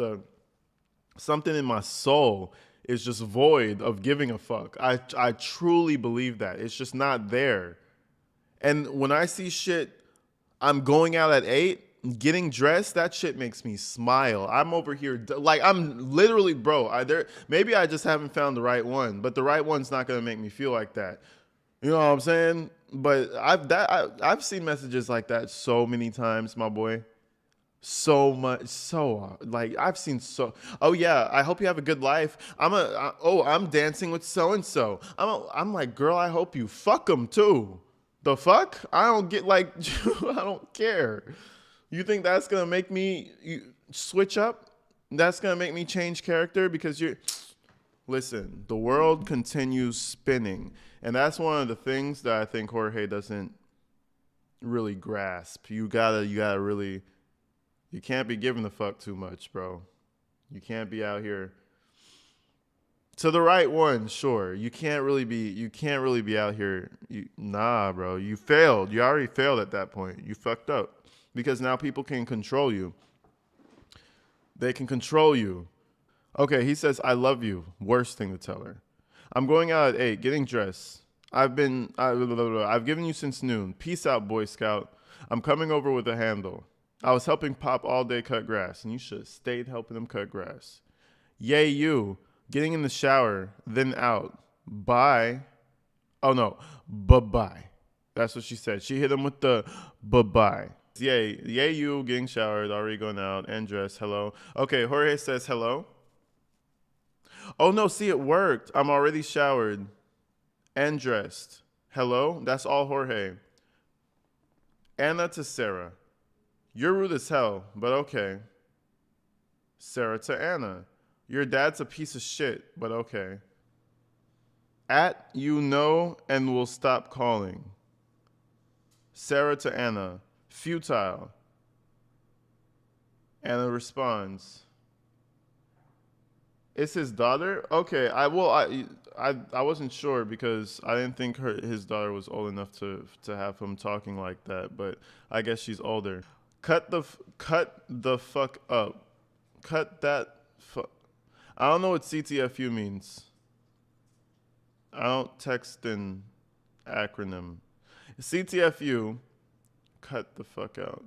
something in my soul is just void of giving a fuck. I truly believe that. It's just not there. And when I see shit, I'm going out at 8, getting dressed, that shit makes me smile. I'm over here, like, I'm literally, bro, maybe I just haven't found the right one, but the right one's not going to make me feel like that. You know what I'm saying? But I've seen messages like that so many times, my boy. So much, like, I've seen oh yeah, I hope you have a good life. I'm dancing with so-and-so. I'm like, girl, I hope you fuck them too. The fuck? I don't get, like, I don't care. You think that's going to make me switch up? That's going to make me change character because listen, the world continues spinning. And that's one of the things that I think Jorge doesn't really grasp. You gotta really, you can't be giving a fuck too much, bro. You can't be out here. To the right one, sure. You can't really be out here. Nah, bro. You failed. You already failed at that point. You fucked up. Because now people can control you. They can control you. Okay, he says, I love you. Worst thing to tell her. I'm going out at 8, getting dressed. I've given you since noon. Peace out, Boy Scout. I'm coming over with a handle. I was helping Pop all day cut grass, and you should have stayed helping him cut grass. Yay, you. Getting in the shower, then out. Bye. Oh, no. Bye-bye. That's what she said. She hit him with the bye-bye. Yay. Yay, you. Getting showered, already going out, and dressed. Hello. Okay, Jorge says hello. Oh, no. See, it worked. I'm already showered and dressed. Hello. That's all Jorge. Anna to Sarah. You're rude as hell, but okay. Sarah to Anna. Your dad's a piece of shit, but okay. You know and will stop calling. Sarah to Anna. Futile. Anna responds. It's his daughter. Okay, I wasn't sure because I didn't think his daughter was old enough to have him talking like that. But I guess she's older. Cut the fuck up. Cut that. I don't know what CTFU means. I don't text in acronym. CTFU. Cut the fuck out.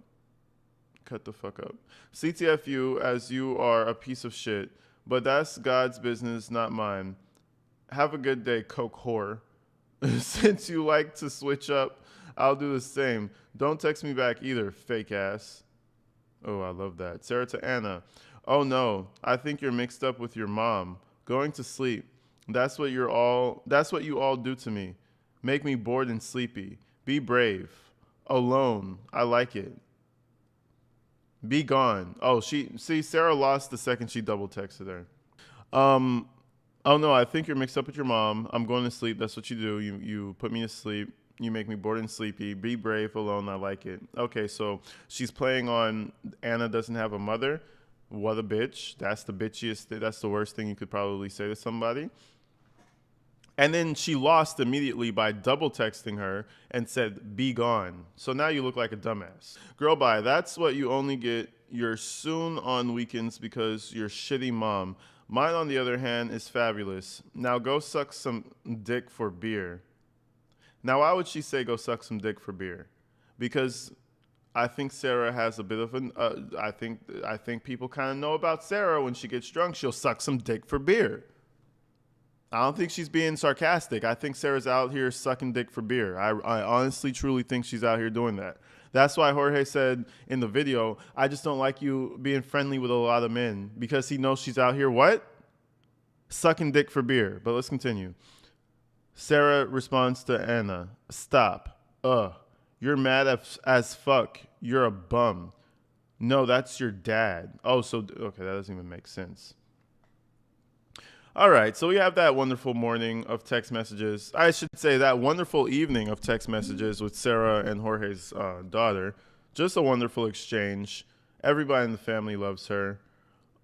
Cut the fuck up. CTFU, as you are a piece of shit, but that's God's business, not mine. Have a good day, coke whore. Since you like to switch up, I'll do the same. Don't text me back either, fake ass. Oh, I love that. Sarah to Anna. Oh no, I think you're mixed up with your mom. Going to sleep. That's what you all do to me. Make me bored and sleepy. Be brave. Alone. I like it. Be gone. Oh, Sarah lost the second she double texted her. Oh no, I think you're mixed up with your mom. I'm going to sleep. That's what you do. You put me to sleep. You make me bored and sleepy. Be brave, alone. I like it. Okay, so she's playing on Anna doesn't have a mother. What a bitch. That's the bitchiest. That's the worst thing you could probably say to somebody. And then she lost immediately by double texting her and said, be gone. So now you look like a dumbass. Girl, bye. That's what you only get. You're soon on weekends because you're shitty mom. Mine, on the other hand, is fabulous. Now go suck some dick for beer. Now, why would she say go suck some dick for beer? Because I think Sarah has a bit of an. I think people kind of know about Sarah. When she gets drunk, she'll suck some dick for beer. I don't think she's being sarcastic. I think Sarah's out here sucking dick for beer. I honestly, truly think she's out here doing that. That's why Jorge said in the video, I just don't like you being friendly with a lot of men, because he knows she's out here, what? Sucking dick for beer. But let's continue. Sarah responds to Anna, stop. You're mad as fuck. You're a bum. No, that's your dad. Oh, so, okay, that doesn't even make sense. All right, so we have that wonderful morning of text messages. I should say that wonderful evening of text messages with Sarah and Jorge's daughter. Just a wonderful exchange. Everybody in the family loves her.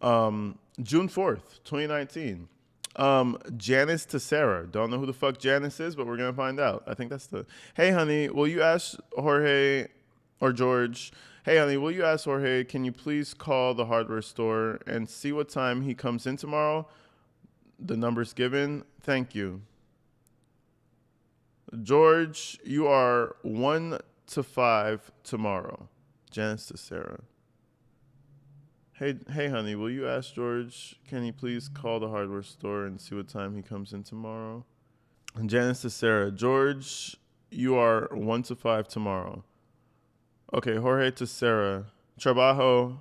June 4th, 2019. Janice to Sarah. Don't know who the fuck Janice is, but we're going to find out. I think that's the... Hey, honey, will you ask Jorge or George... Hey, honey, will you ask Jorge, can you please call the hardware store and see what time he comes in tomorrow? The numbers given. Thank you. George, you are 1 to 5 tomorrow. Janice to Sarah. Hey, honey, will you ask George, can he please call the hardware store and see what time he comes in tomorrow? And Janice to Sarah. George, you are 1 to 5 tomorrow. Okay, Jorge to Sarah. Trabajo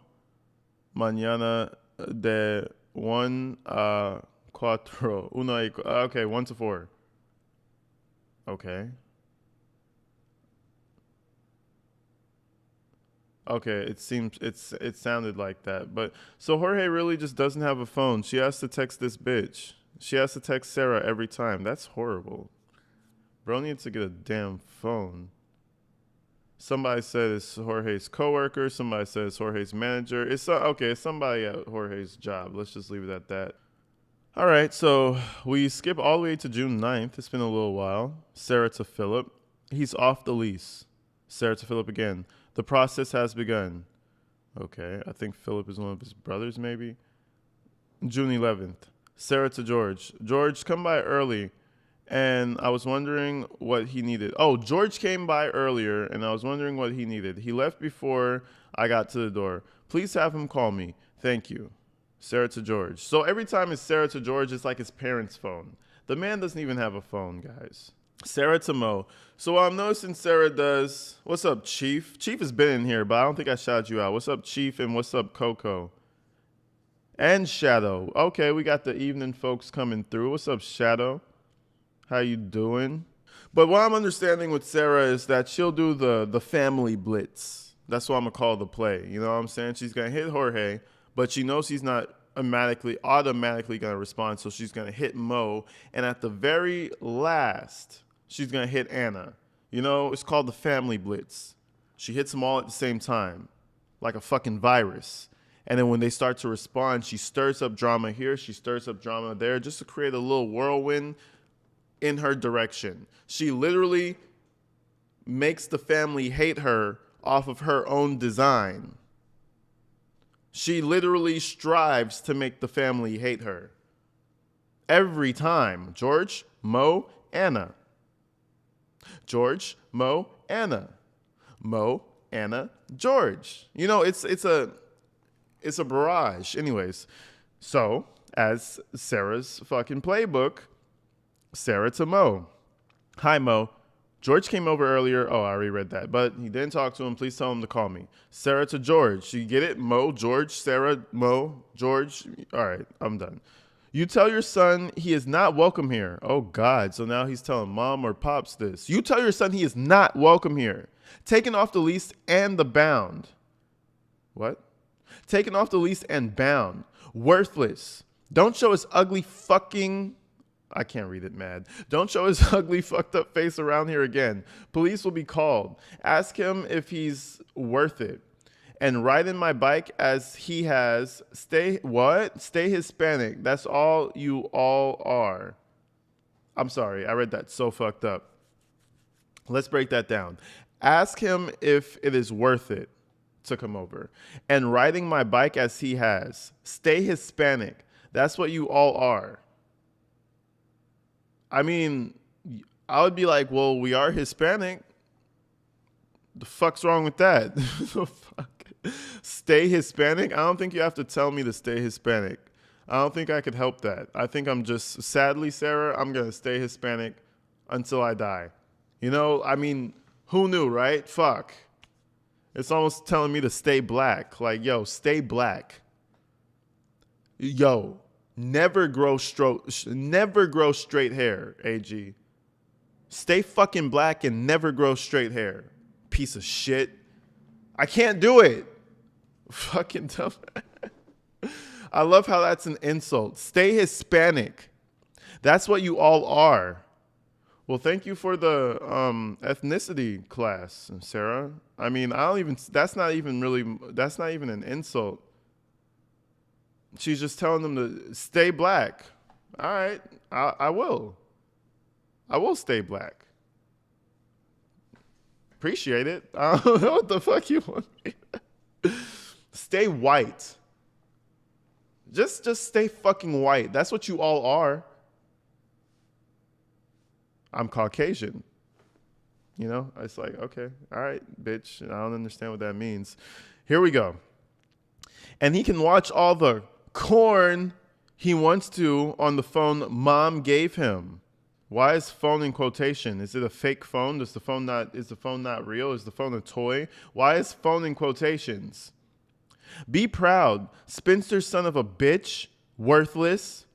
mañana de 1 a 4. Okay, 1 to 4. Okay. Okay, it sounded like that. But so Jorge really just doesn't have a phone. She has to text this bitch. She has to text Sarah every time. That's horrible. Bro needs to get a damn phone. Somebody said it's Jorge's coworker. Somebody says Jorge's manager. It's somebody at Jorge's job. Let's just leave it at that. All right, so we skip all the way to June 9th. It's been a little while. Sarah to Philip. He's off the lease. Sarah to Philip again. The process has begun. Okay, I think Philip is one of his brothers, maybe. June 11th. Sarah to George. George, come by early. And I was wondering what he needed. Oh, George came by earlier, and I was wondering what he needed. He left before I got to the door. Please have him call me. Thank you. Sarah to George. So every time it's Sarah to George, it's like his parents' phone. The man doesn't even have a phone, guys. Sarah to Mo. So what I'm noticing Sarah does, what's up, Chief? Chief has been in here, but I don't think I shouted you out. What's up, Chief, and what's up, Coco? And Shadow. Okay, we got the evening folks coming through. What's up, Shadow? How you doing? But what I'm understanding with Sarah is that she'll do the family blitz. That's what I'm going to call the play. You know what I'm saying? She's going to hit Jorge, but she knows he's not automatically going to respond, so she's going to hit Mo. And at the very last, she's going to hit Anna. You know, it's called the family blitz. She hits them all at the same time, like a fucking virus. And then when they start to respond, she stirs up drama here, she stirs up drama there, just to create a little whirlwind in her direction. She literally makes the family hate her off of her own design. She literally strives to make the family hate her. Every time. George, Mo, Anna. George, Mo, Anna. Mo, Anna, George. You know, it's a barrage. Anyways, so as Sarah's fucking playbook, Sarah to Mo. Hi, Mo. George came over earlier. Oh, I already read that. But he didn't talk to him. Please tell him to call me. Sarah to George. You get it? Mo, George, Sarah, Mo, George. All right, I'm done. You tell your son he is not welcome here. Oh, God. So now he's telling mom or pops this. You tell your son he is not welcome here. Taken off the lease and the bound. What? Taken off the lease and bound. Worthless. Don't show his ugly fucking... I can't read it, mad. Don't show his ugly fucked up face around here again. Police will be called. Ask him if he's worth it. And ride in my bike as he has. Stay Hispanic. That's all you all are. I'm sorry. I read that so fucked up. Let's break that down. Ask him if it is worth it to come over. And riding my bike as he has. Stay Hispanic. That's what you all are. I mean, I would be like, well, we are Hispanic. The fuck's wrong with that? The fuck? Stay Hispanic? I don't think you have to tell me to stay Hispanic. I don't think I could help that. I think I'm just, sadly, Sarah, I'm going to stay Hispanic until I die. You know, I mean, who knew, right? Fuck. It's almost telling me to stay black. Like, yo, stay black. Yo. Never grow straight hair, AG. Stay fucking black and never grow straight hair. Piece of shit. I can't do it. Fucking dumb. I love how that's an insult. Stay Hispanic. That's what you all are. Well, thank you for the ethnicity class, Sarah. I mean, that's not even an insult. She's just telling them to stay black. All right, I will. I will stay black. Appreciate it. I don't know what the fuck you want me to. Stay white. Just stay fucking white. That's what you all are. I'm Caucasian. You know, it's like, okay, all right, bitch. I don't understand what that means. Here we go. And he can watch all the corn he wants to on the phone mom gave him. Why is phone in quotation? Is it a fake phone? Is the phone not real? Is the phone a toy? Why is phone in quotations? Be proud, spinster son of a bitch, worthless.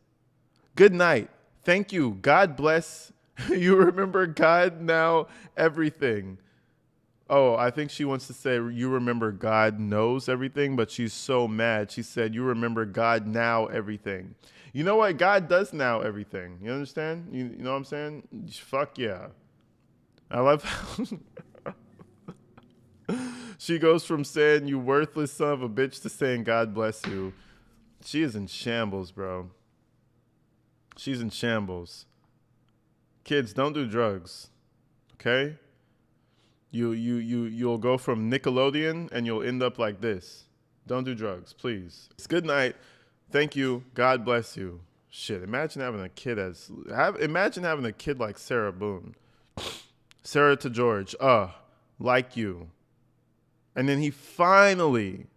Good night. Thank you. God bless. You remember God now, everything. Oh, I think she wants to say, you remember God knows everything, but she's so mad. She said, you remember God now everything. You know what? God does now everything. You understand? You know what I'm saying? Fuck yeah. I love how she goes from saying, you worthless son of a bitch, to saying, God bless you. She is in shambles, bro. She's in shambles. Kids, don't do drugs. Okay? You'll go from Nickelodeon and you'll end up like this. Don't do drugs, please. It's good night. Thank you. God bless you. Shit, imagine having a kid like Sarah Boone. Sarah to George. Like you. And then he finally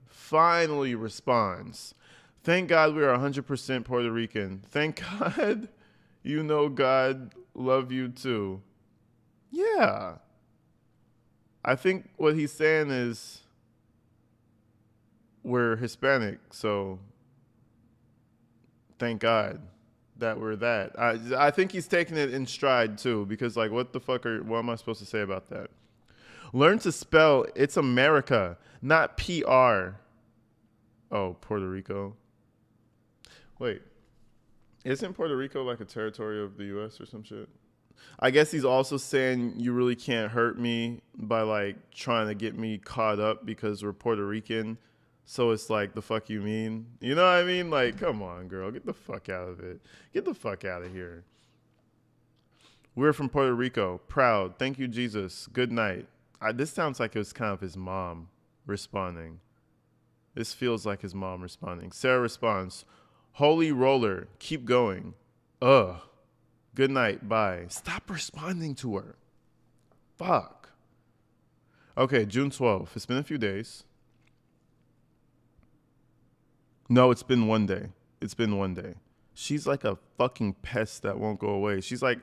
responds. Thank God we are 100% Puerto Rican. Thank God you know God love you too. Yeah. I think what he's saying is we're Hispanic, so thank God that we're that. I think he's taking it in stride too, because like, what am I supposed to say about that? Learn to spell. It's America, not PR. Oh, Puerto Rico. Wait, isn't Puerto Rico like a territory of the U.S. or some shit? I guess he's also saying you really can't hurt me by like trying to get me caught up because we're Puerto Rican. So it's like, the fuck you mean? You know what I mean? Like, come on, girl. Get the fuck out of it. Get the fuck out of here. We're from Puerto Rico. Proud. Thank you, Jesus. Good night. This sounds like it was kind of his mom responding. This feels like his mom responding. Sarah responds, holy roller. Keep going. Ugh. Good night. Bye. Stop responding to her. Fuck. Okay, June 12th. It's been a few days. No, it's been one day. It's been one day. She's like a fucking pest that won't go away. She's like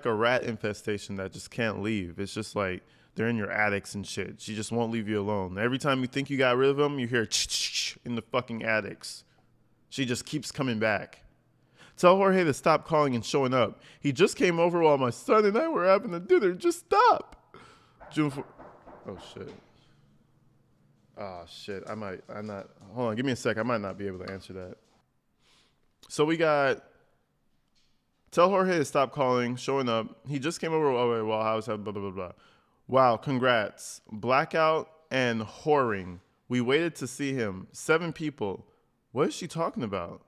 a rat infestation that just can't leave. It's just like they're in your attics and shit. She just won't leave you alone. Every time you think you got rid of them, you hear in the fucking attics. She just keeps coming back. Tell Jorge to stop calling and showing up. He just came over while my son and I were having a dinner. Just stop. June 4th. Oh, shit. Oh, shit. I'm not. Hold on. Give me a sec. I might not be able to answer that. So we got, tell Jorge to stop calling, showing up. He just came over while I was having blah, blah, blah, blah. Wow, congrats. Blackout and whoring. We waited to see him. 7 people. What is she talking about?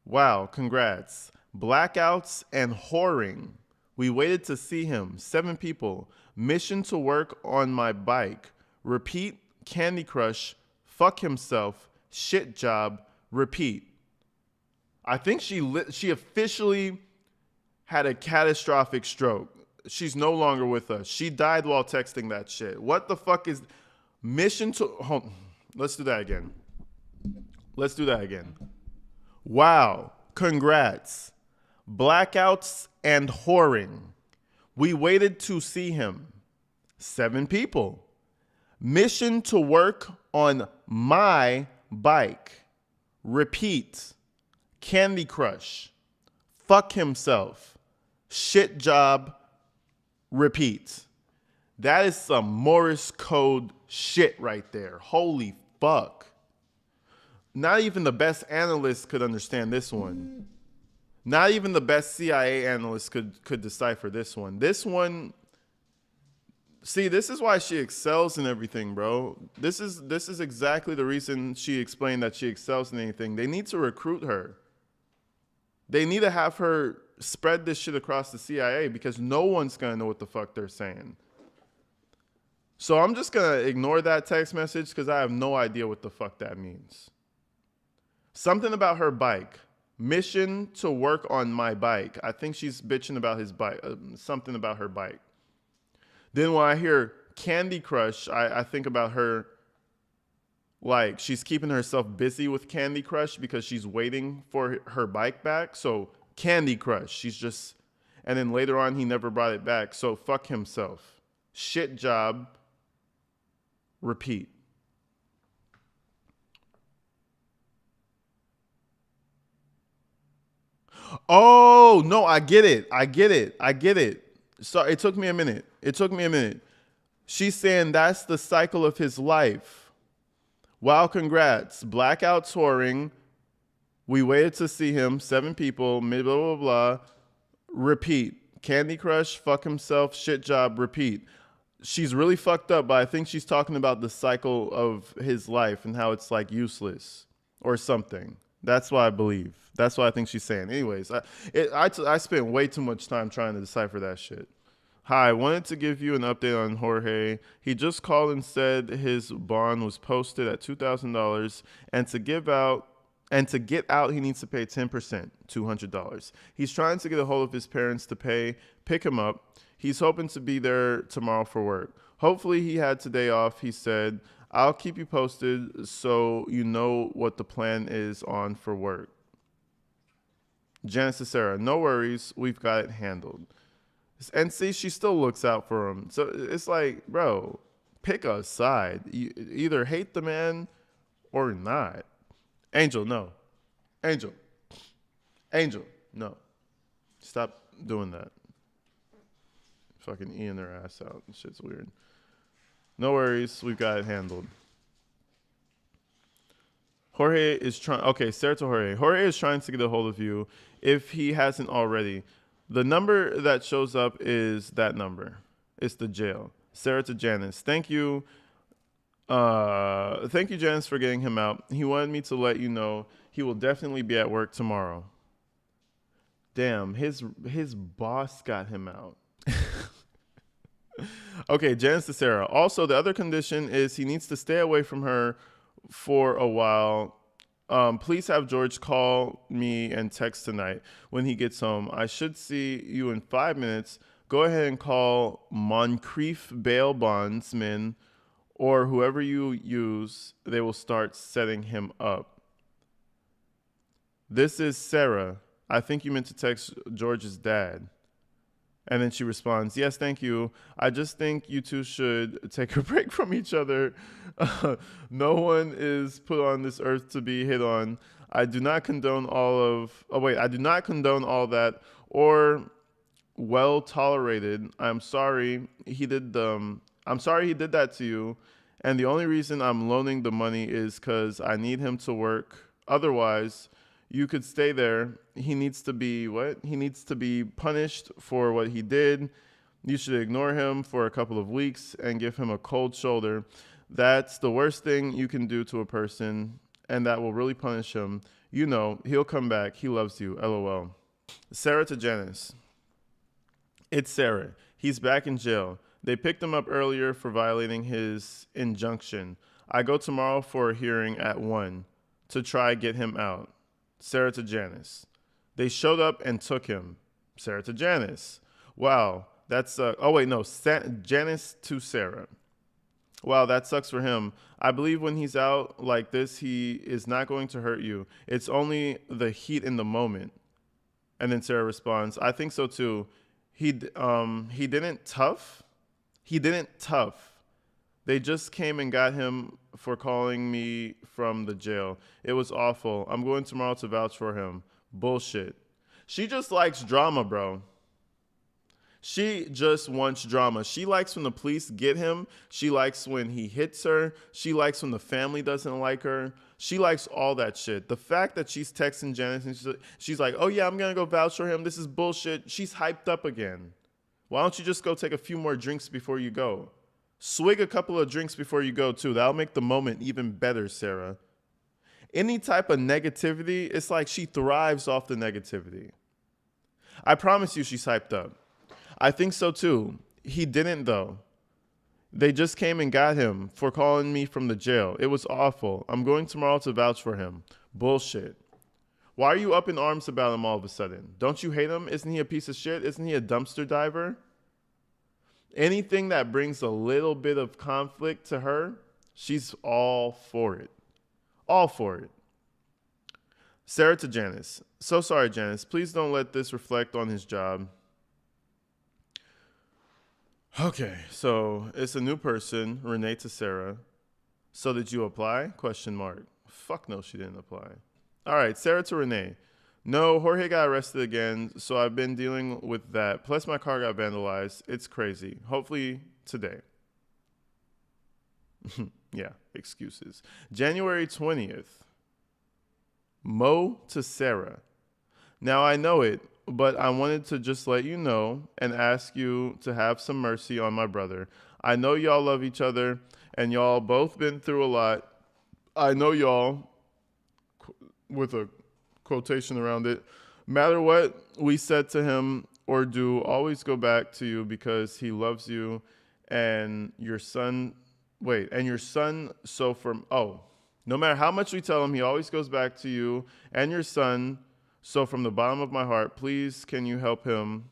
Wow, congrats. Blackouts and whoring. We waited to see him. 7 people. Mission to work on my bike. Repeat, Candy Crush, fuck himself, shit job, repeat. I think she officially had a catastrophic stroke. She's no longer with us. She died while texting that shit. What the fuck is mission to... Hold, let's do that again. Let's do that again. Wow. Congrats. Blackouts and whoring. We waited to see him. 7 people. Mission to work on my bike. Repeat. Candy Crush. Fuck himself. Shit job. Repeat. That is some Morse code shit right there. Holy fuck. Not even the best analyst could understand this one. Not even the best CIA analyst could decipher this one. This one, see, this is why she excels in everything, bro. This is exactly the reason she explained that she excels in anything. They need to recruit her. They need to have her spread this shit across the CIA because no one's going to know what the fuck they're saying. So I'm just going to ignore that text message because I have no idea what the fuck that means. Something about her bike. Mission to work on my bike. I think she's bitching about his bike. Something about her bike. Then when I hear Candy Crush, I think about her like she's keeping herself busy with Candy Crush because she's waiting for her bike back. So Candy Crush, she's just, and then later on he never brought it back. So fuck himself. Shit job. Repeat. Oh, no, I get it. So it took me a minute. She's saying that's the cycle of his life. Wow, congrats. Blackout touring. We waited to see him. 7 people. Blah, blah, blah. Repeat. Candy Crush, fuck himself, shit job, repeat. She's really fucked up, but I think she's talking about the cycle of his life and how it's like useless or something. That's what I believe. That's what I think she's saying. Anyways, I spent way too much time trying to decipher that shit. Hi, I wanted to give you an update on Jorge. He just called and said his bond was posted at $2,000 and to get out he needs to pay 10%, $200. He's trying to get a hold of his parents to pick him up. He's hoping to be there tomorrow for work. Hopefully he had today off, he said. I'll keep you posted so you know what the plan is on for work. Janice to Sarah, no worries, we've got it handled. And see, she still looks out for him. So it's like, bro, pick a side. You either hate the man or not. Angel, no. Angel, no. Stop doing that. Fucking eating their ass out. Shit's weird. No worries, we've got it handled. Jorge is trying. Okay, Sarah to Jorge. Jorge is trying to get a hold of you if he hasn't already. The number that shows up is that number. It's the jail. Sarah to Janice. Thank you. Thank you, Janice, for getting him out. He wanted me to let you know he will definitely be at work tomorrow. Damn, his boss got him out. Okay, Janice to Sarah. Also, the other condition is he needs to stay away from her for a while. Please have George call me and text tonight when he gets home. I should see you in 5 minutes. Go ahead and call Moncrief bail bondsman or whoever you use. They will start setting him up. This is Sarah. I think you meant to text George's dad. And then she responds, yes, thank you. I just think you two should take a break from each other. No one is put on this earth to be hit on. I do not condone I do not condone all that or well tolerated. I'm sorry I'm sorry he did that to you. And the only reason I'm loaning the money is because I need him to work. Otherwise, you could stay there. He needs to be what? He needs to be punished for what he did. You should ignore him for a couple of weeks and give him a cold shoulder. That's the worst thing you can do to a person, and that will really punish him. You know, he'll come back. He loves you. LOL. Sarah to Janice. It's Sarah. He's back in jail. They picked him up earlier for violating his injunction. I go tomorrow for a hearing at 1 to try get him out. Sarah to Janice. They showed up and took him. Sarah to Janice. Wow, that's Janice to Sarah. Wow, that sucks for him. I believe when he's out like this, he is not going to hurt you. It's only the heat in the moment. And then Sarah responds, I think so too. He didn't tough. He didn't tough. They just came and got him for calling me from the jail. It was awful. I'm going tomorrow to vouch for him. Bullshit. She just likes drama, bro. She just wants drama. She likes when the police get him. She likes when he hits her. She likes when the family doesn't like her. She likes all that shit. The fact that she's texting Janice and she's like, oh yeah, I'm going to go vouch for him. This is bullshit. She's hyped up again. Why don't you just go take a few more drinks before you go? Swig a couple of drinks before you go, too. That'll make the moment even better, Sarah. Any type of negativity, it's like she thrives off the negativity. I promise you she's hyped up. I think so, too. He didn't, though. They just came and got him for calling me from the jail. It was awful. I'm going tomorrow to vouch for him. Bullshit. Why are you up in arms about him all of a sudden? Don't you hate him? Isn't he a piece of shit? Isn't he a dumpster diver? Anything that brings a little bit of conflict to her, she's all for it. All for it. Sarah to Janice. So sorry, Janice. Please don't let this reflect on his job. Okay, so it's a new person, Renee to Sarah. So did you apply? Question mark. Fuck no, she didn't apply. All right, Sarah to Renee. No, Jorge got arrested again, so I've been dealing with that. Plus, my car got vandalized. It's crazy. Hopefully today. Yeah, excuses. January 20th. Mo to Sarah. Now, I know it, but I wanted to just let you know and ask you to have some mercy on my brother. I know y'all love each other, and y'all both been through a lot. I know y'all, with a quotation around it, matter what we said to him or do, always go back to you because he loves you and your son. No matter how much we tell him, he always goes back to you and your son. So from the bottom of my heart, please, can you help him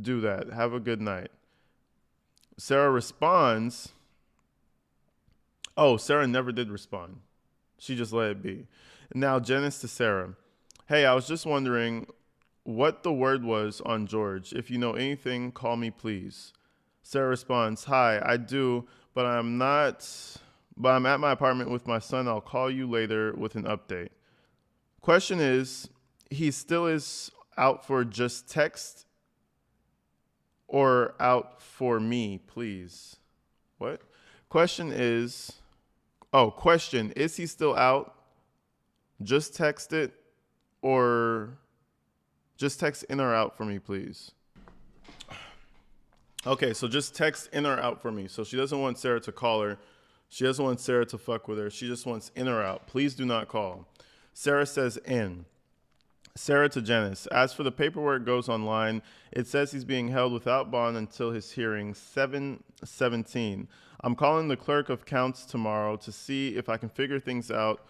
do that? Have a good night. Sarah responds. Oh, Sarah never did respond. She just let it be. Now, Janice to Sarah. Hey, I was just wondering what the word was on George. If you know anything, call me, please. Sarah responds, hi, I do, but I'm at my apartment with my son. I'll call you later with an update. Question is, he still is out for just text or out for me, please? What? Question, is he still out? Just text it, or just text in or out for me, please. Okay, so just text in or out for me. So she doesn't want Sarah to call her She doesn't want Sarah to fuck with her. She just wants in or out. Please do not call. Sarah says in. Sarah to Janice. As for the paperwork goes online, it says he's being held without bond until his hearing 7/17. I'm calling the clerk of counts tomorrow to see if I can figure things out.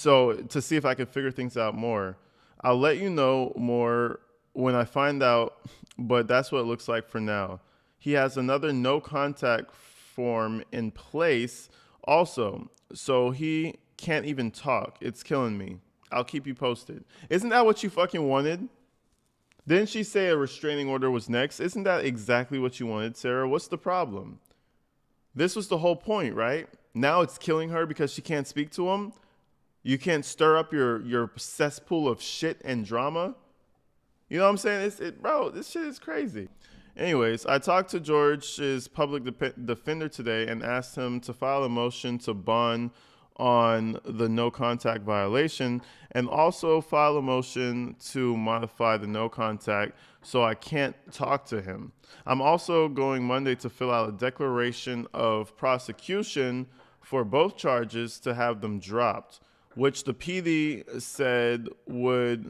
To see if I can figure things out more. I'll let you know more when I find out, but that's what it looks like for now. He has another no contact form in place also, so he can't even talk. It's killing me. I'll keep you posted. Isn't that what you fucking wanted? Didn't she say a restraining order was next? Isn't that exactly what you wanted, Sarah? What's the problem? This was the whole point, right? Now it's killing her because she can't speak to him. You can't stir up your cesspool of shit and drama. You know what I'm saying? Bro, this shit is crazy. Anyways, I talked to George's public defender today and asked him to file a motion to bond on the no contact violation and also file a motion to modify the no contact so I can't talk to him. I'm also going Monday to fill out a declaration of prosecution for both charges to have them dropped, which the PD said will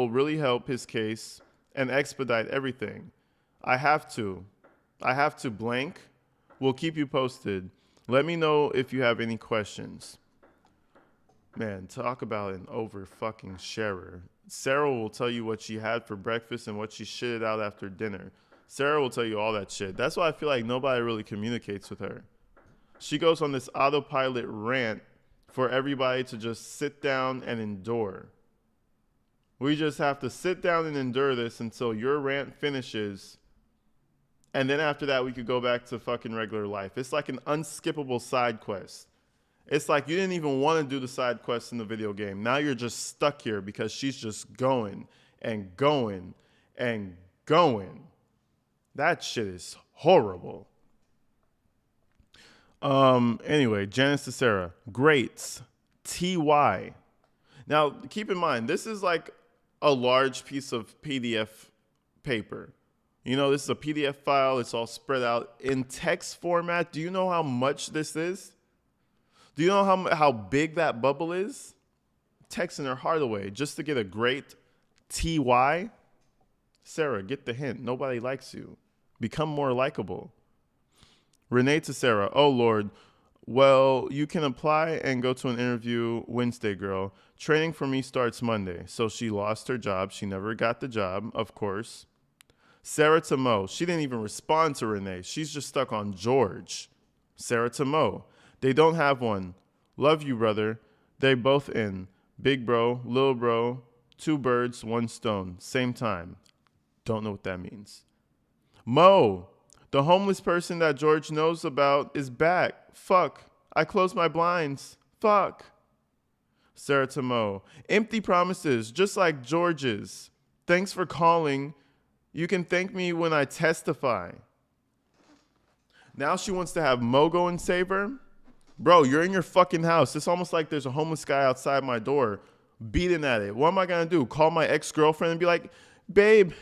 really help his case and expedite everything. I have to blank. We'll keep you posted. Let me know if you have any questions. Man, talk about an over fucking sharer. Sarah will tell you what she had for breakfast and what she shitted out after dinner. Sarah will tell you all that shit. That's why I feel like nobody really communicates with her. She goes on this autopilot rant for everybody to just sit down and endure. We just have to sit down and endure this until your rant finishes. And then after that, we could go back to fucking regular life. It's like an unskippable side quest. It's like you didn't even want to do the side quest in the video game. Now you're just stuck here because she's just going and going and going. That shit is horrible. Anyway, Janice to Sarah. Greats. TY. Now, keep in mind, this is like a large piece of PDF paper. You know, this is a PDF file. It's all spread out in text format. Do you know how much this is? Do you know how big that bubble is? Texting her heart away just to get a great TY. Sarah, get the hint. Nobody likes you. Become more likable. Renee to Sarah. Oh, Lord. Well, you can apply and go to an interview Wednesday, girl. Training for me starts Monday. So she lost her job. She never got the job, of course. Sarah to Mo. She didn't even respond to Renee. She's just stuck on George. Sarah to Mo. They don't have one. Love you, brother. They both in. Big bro, little bro, 2 birds, 1 stone. Same time. Don't know what that means. Mo. The homeless person that George knows about is back. Fuck. I closed my blinds. Fuck. Sarah to Mo. Empty promises, just like George's. Thanks for calling. You can thank me when I testify. Now she wants to have Mo go and save her. Bro, you're in your fucking house. It's almost like there's a homeless guy outside my door beating at it. What am I going to do? Call my ex-girlfriend and be like, babe,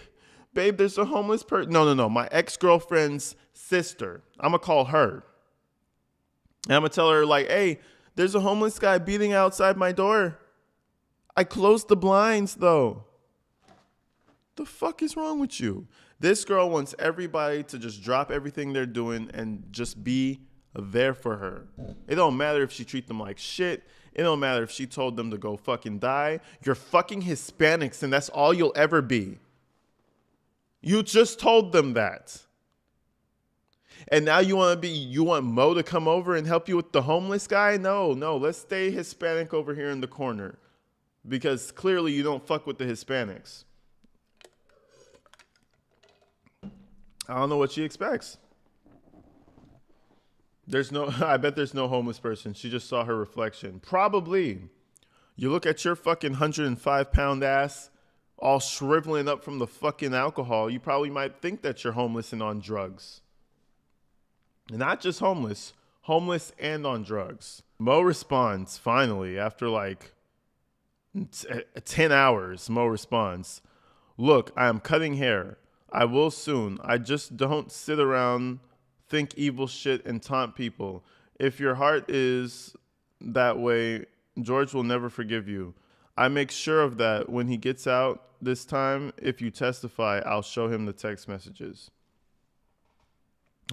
there's a homeless person. No. My ex-girlfriend's sister. I'm going to call her. And I'm going to tell her like, hey, there's a homeless guy beating outside my door. I closed the blinds though. The fuck is wrong with you? This girl wants everybody to just drop everything they're doing and just be there for her. It don't matter if she treat them like shit. It don't matter if she told them to go fucking die. You're fucking Hispanics and that's all you'll ever be. You just told them that. And now you want Mo to come over and help you with the homeless guy? No, let's stay Hispanic over here in the corner. Because clearly you don't fuck with the Hispanics. I don't know what she expects. I bet there's no homeless person. She just saw her reflection. Probably. You look at your fucking 105-pound ass all shriveling up from the fucking alcohol. You probably might think that you're homeless and on drugs. Not just homeless and on drugs. Mo responds, finally, after like 10 hours, Mo responds, look, I am cutting hair. I will soon. I just don't sit around think evil shit, and taunt people. If your heart is that way, George will never forgive you. I make sure of that when he gets out this time. If you testify, I'll show him the text messages.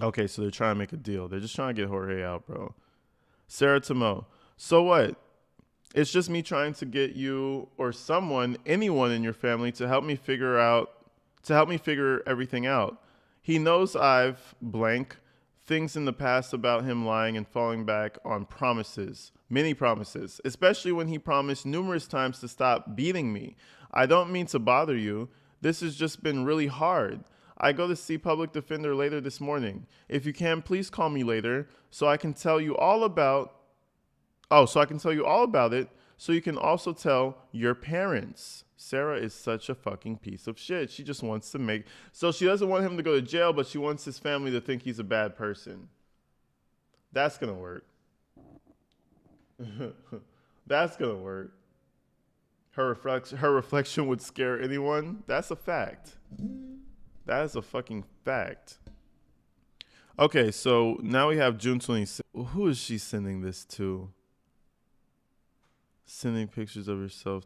Okay, so they're trying to make a deal. They're just trying to get Jorge out, bro. Sarah Tomo. So what? It's just me trying to get you or someone, anyone in your family, to help me figure everything out. He knows I've blank things in the past about him lying and falling back on promises, many promises, especially when he promised numerous times to stop beating me. I don't mean to bother you. This has just been really hard. I go to see public defender later this morning. If you can, please call me later so I can tell you all about it, so you can also tell your parents. Sarah is such a fucking piece of shit. She just wants to so she doesn't want him to go to jail, but she wants his family to think he's a bad person. That's gonna work. That's gonna work. Her reflection would scare anyone. That's a fact. That is a fucking fact. Okay, so now we have June 26th. Who is she sending this to? Sending pictures of herself,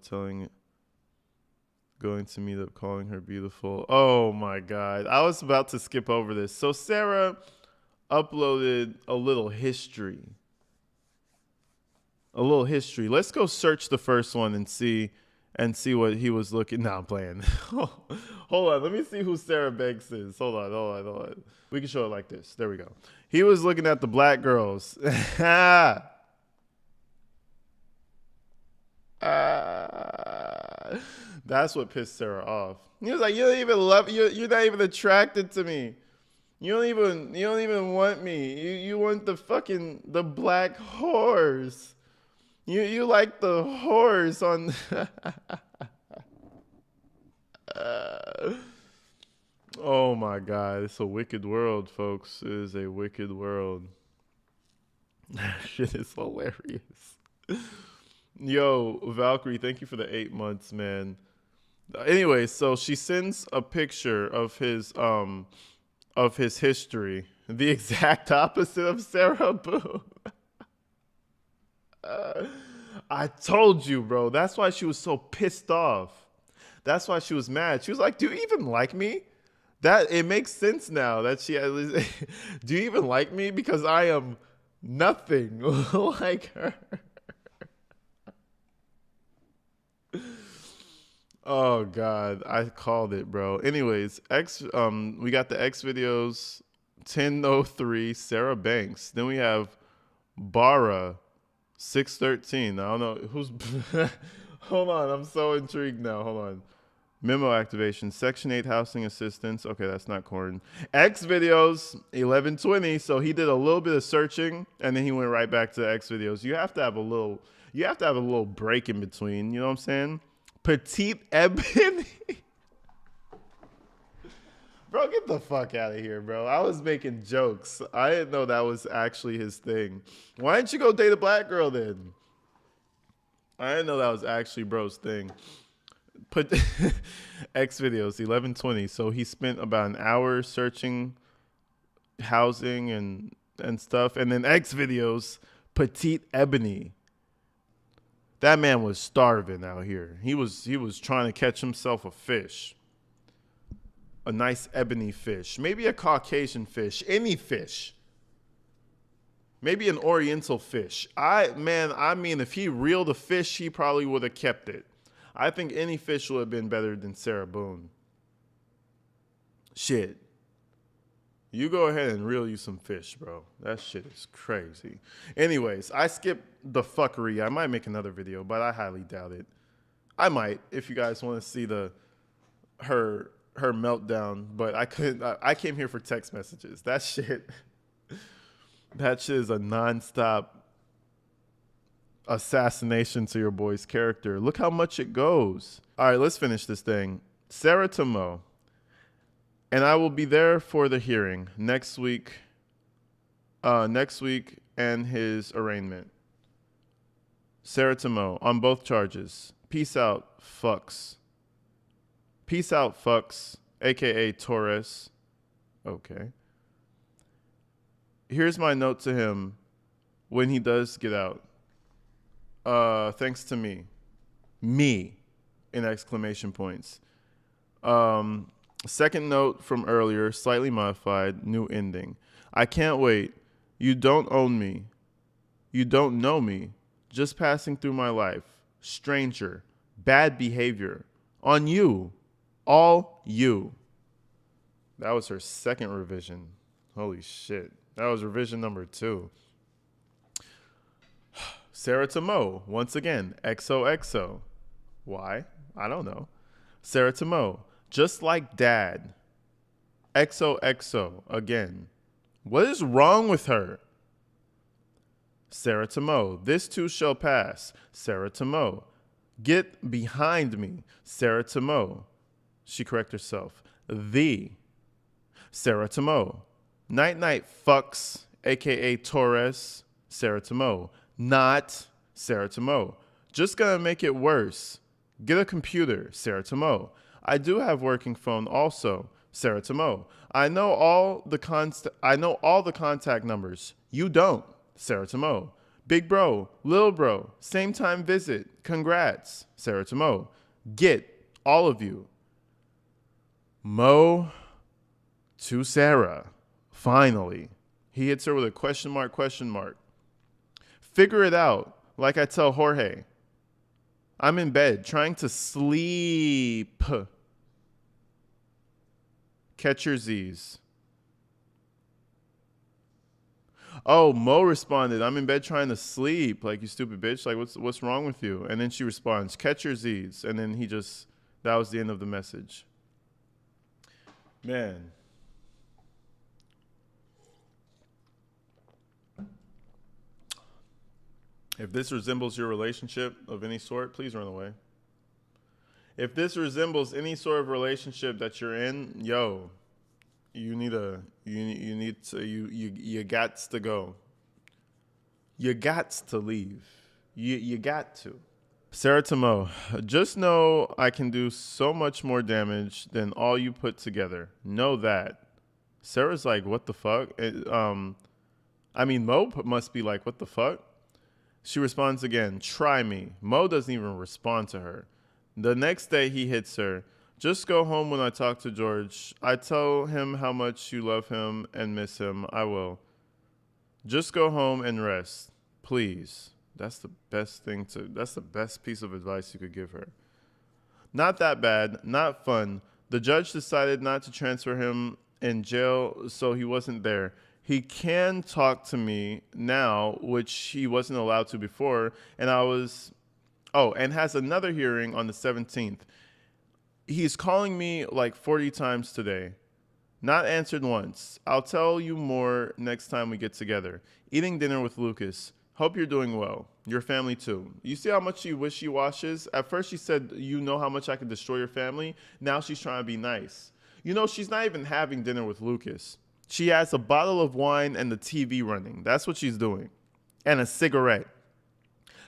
going to meet up, calling her beautiful. Oh my God. I was about to skip over this. So Sarah uploaded a little history. Let's go search the first one and see what he was looking. Nah, I'm playing. Hold on. Let me see who Sarah Banks is. Hold on. We can show it like this. There we go. He was looking at the black girls. That's what pissed Sarah off. He was like, "You don't even love you're not even attracted to me. You don't even want me. You want the black whores. You like the whores on." Oh my God, it's a wicked world, folks. It is a wicked world. That shit is hilarious. Yo, Valkyrie, thank you for the 8 months, man. Anyway, so she sends a picture of his history, the exact opposite of Sarah Boone. I told you, bro. That's why she was so pissed off. That's why she was mad. She was like, "Do you even like me?" That it makes sense now that she at least. Do you even like me? Because I am nothing like her. Oh God, I called it, bro. Anyways, we got the X videos 10:03, Sarah Banks. Then we have Bara 613. I don't know who's. Hold on, I'm so intrigued now. Hold on. Memo activation, Section 8 housing assistance. Okay, that's not corn. X videos 11:20. So he did a little bit of searching and then he went right back to X videos. You have to have a little break in between. You know what I'm saying? Petite Ebony. Bro, get the fuck out of here, bro. I was making jokes. I didn't know that was actually his thing. Why didn't you go date a black girl then? I didn't know that was actually bro's thing. Put X videos 11:20. So he spent about an hour searching housing and stuff. And then X videos, Petite Ebony. That man was starving out here. He was trying to catch himself a fish. A nice ebony fish. Maybe a Caucasian fish. Any fish. Maybe an Oriental fish. I mean, if he reeled a fish, he probably would have kept it. I think any fish would have been better than Sarah Boone. Shit. You go ahead and reel you some fish, bro. That shit is crazy. Anyways, I skipped the fuckery. I might make another video, but I highly doubt it. I might, if you guys want to see her meltdown, but I couldn't. I came here for text messages. That shit is a nonstop assassination to your boy's character. Look how much it goes. All right, let's finish this thing. Sarah Tomo. And I will be there for the hearing next week and his arraignment. Sarah Tomo on both charges. Peace out, fucks. Peace out, fucks, a.k.a. Torres. Okay. Here's my note to him when he does get out. Thanks to me. Me, in exclamation points. Second note from earlier, slightly modified, new ending. I can't wait. You don't own me. You don't know me. Just passing through my life. Stranger. Bad behavior. On you. All you. That was her second revision. Holy shit. That was revision number 2. Sarah to Mo. Once again. XOXO. Why? I don't know. Sarah to Mo. Just like dad. XOXO. Again. What is wrong with her? Sarah to Mo. This too shall pass. Sarah to Mo. Get behind me. Sarah to Mo. She correct herself. Sarah to Mo. Night night fucks. AKA Torres. Sarah to Mo. Not. Sarah to Mo. Just gonna make it worse. Get a computer. Sarah to Mo. I do have working phone also. Sarah to Mo. I know all the contact numbers. You don't. Sarah to Mo. Big bro, little bro, same time visit. Congrats. Sarah to Mo. Get all of you. Mo to Sarah. Finally. He hits her with a question mark, question mark. Figure it out, like I tell Jorge. I'm in bed trying to sleep. Catch your Z's. Oh, Mo responded, I'm in bed trying to sleep. Like, you stupid bitch. Like, what's wrong with you? And then she responds, catch your Z's. And then that was the end of the message. Man. If this resembles your relationship of any sort, please run away. If this resembles any sort of relationship that you're in, yo, you got to go. You got to leave. You got to. Sarah to Mo, just know I can do so much more damage than all you put together. Know that. Sarah's like, what the fuck? Mo must be like, what the fuck? She responds again, try me. Mo doesn't even respond to her. The next day he hits her. Just go home when I talk to George. I tell him how much you love him and miss him. I will. Just go home and rest. Please. That's the best piece of advice you could give her. Not that bad. Not fun. The judge decided not to transfer him in jail, so he wasn't there. He can talk to me now, which he wasn't allowed to before, and has another hearing on the 17th. He's calling me like 40 times today. Not answered once. I'll tell you more next time we get together. Eating dinner with Lucas. Hope you're doing well. Your family too. You see how much she wishy-washes? At first she said, you know how much I could destroy your family? Now she's trying to be nice. You know, she's not even having dinner with Lucas. She has a bottle of wine and the TV running. That's what she's doing. And a cigarette.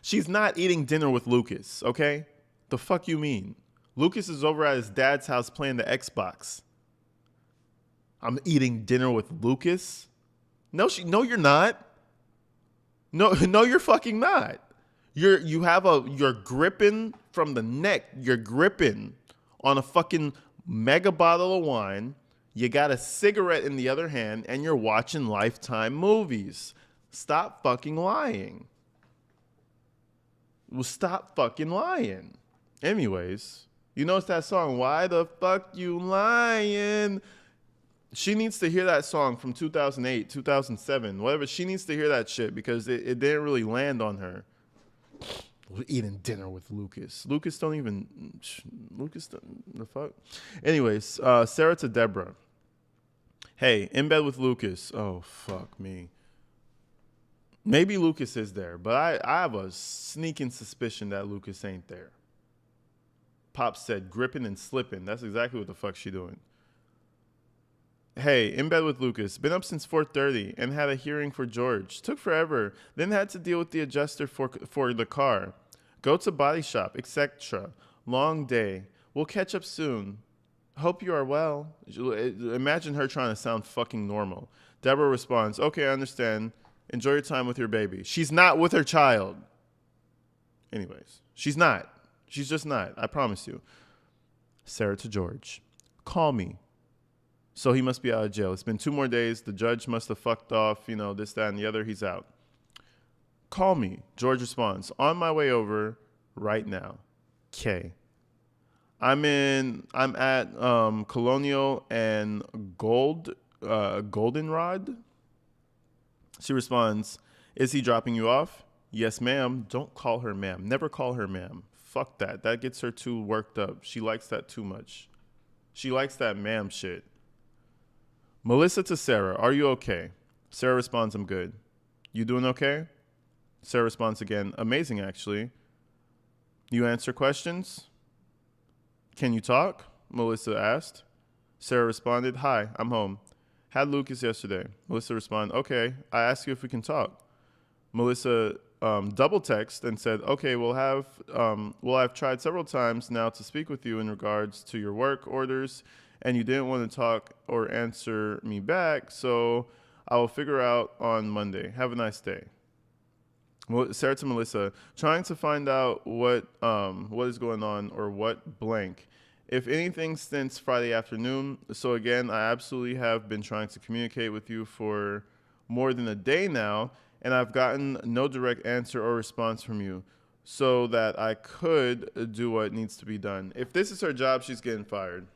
She's not eating dinner with Lucas, okay? The fuck you mean? Lucas is over at his dad's house playing the Xbox. I'm eating dinner with Lucas? No, you're not. No, you're fucking not. You're gripping from the neck. You're gripping on a fucking mega bottle of wine. You got a cigarette in the other hand, and you're watching Lifetime movies. Stop fucking lying. Well, stop fucking lying. Anyways, you notice that song, Why the Fuck You Lying? She needs to hear that song from 2008, 2007, whatever. She needs to hear that shit because it didn't really land on her. We're eating dinner with Lucas. The fuck? Anyways, Sarah to Deborah. Hey, in bed with Lucas. Oh, fuck me. Maybe Lucas is there, but I have a sneaking suspicion that Lucas ain't there. Pop said gripping and slipping. That's exactly what the fuck she doing. Hey, in bed with Lucas. Been up since 4:30 and had a hearing for George. Took forever. Then had to deal with the adjuster for the car. Go to body shop, etc. Long day. We'll catch up soon. Hope you are well. Imagine her trying to sound fucking normal. Deborah responds, okay, I understand. Enjoy your time with your baby. She's not with her child. Anyways, she's not. She's just not. I promise you. Sarah to George. Call me. So he must be out of jail. It's been 2 more days. The judge must have fucked off, this, that, and the other. He's out. Call me. George responds, on my way over right now. K. I'm at Colonial and Goldenrod. She responds, is he dropping you off? Yes, ma'am. Don't call her ma'am. Never call her ma'am. Fuck that. That gets her too worked up. She likes that too much. She likes that ma'am shit. Melissa to Sarah, are you okay? Sarah responds, I'm good. You doing okay? Sarah responds again, amazing actually. You answer questions? Can you talk? Melissa asked. Sarah responded, hi, I'm home. Had Lucas yesterday. Melissa responded, okay, I asked you if we can talk. Melissa double texted and said, okay, I've tried several times now to speak with you in regards to your work orders, and you didn't want to talk or answer me back, so I will figure out on Monday. Have a nice day. Sarah to Melissa, trying to find out what is going on or what blank. If anything since Friday afternoon. So again, I absolutely have been trying to communicate with you for more than a day now, and I've gotten no direct answer or response from you so that I could do what needs to be done. If this is her job, she's getting fired.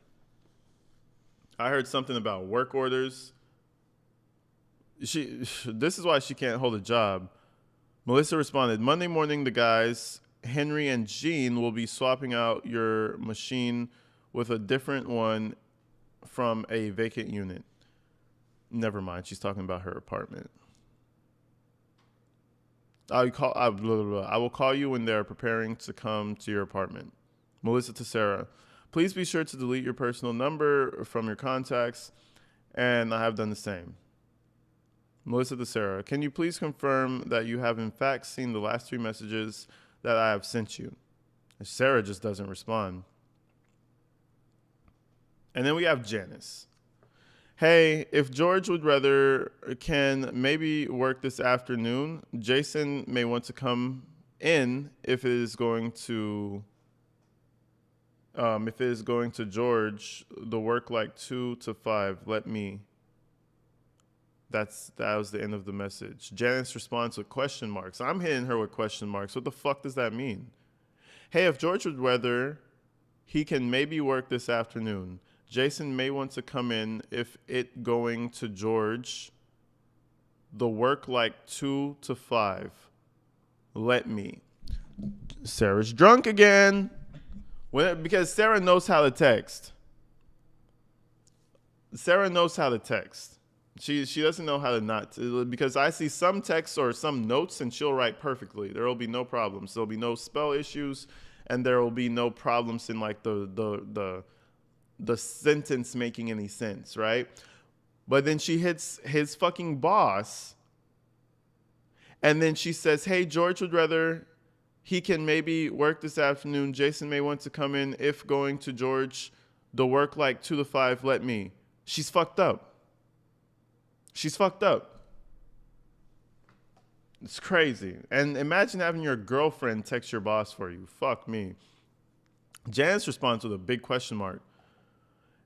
I heard something about work orders. This is why she can't hold a job. Melissa responded, Monday morning, the guys, Henry and Jean, will be swapping out your machine with a different one from a vacant unit. Never mind. She's talking about her apartment. I will call you when they're preparing to come to your apartment. Melissa to Sarah, please be sure to delete your personal number from your contacts, and I have done the same. Melissa to Sarah, can you please confirm that you have in fact seen the last 3 messages that I have sent you? And Sarah just doesn't respond. And then we have Janice. Hey, if George would rather, can maybe work this afternoon. Jason may want to come in if it is going to George, the work like 2 to 5. Let me. That was the end of the message. Janice responds with question marks. I'm hitting her with question marks. What the fuck does that mean? Hey, if George would rather, he can maybe work this afternoon. Jason may want to come in if it going to George. The work like 2 to 5. Let me. Sarah's drunk again. Because Sarah knows how to text. Sarah knows how to text. She doesn't know how to not, because I see some texts or some notes and she'll write perfectly. There will be no problems. There'll be no spell issues, and there will be no problems in like the sentence making any sense, right? But then she hits his fucking boss, and then she says, "Hey, George would rather he can maybe work this afternoon. Jason may want to come in if going to George, the work like 2 to 5. Let me." She's fucked up. She's fucked up. It's crazy. And imagine having your girlfriend text your boss for you. Fuck me. Janice responds with a big question mark.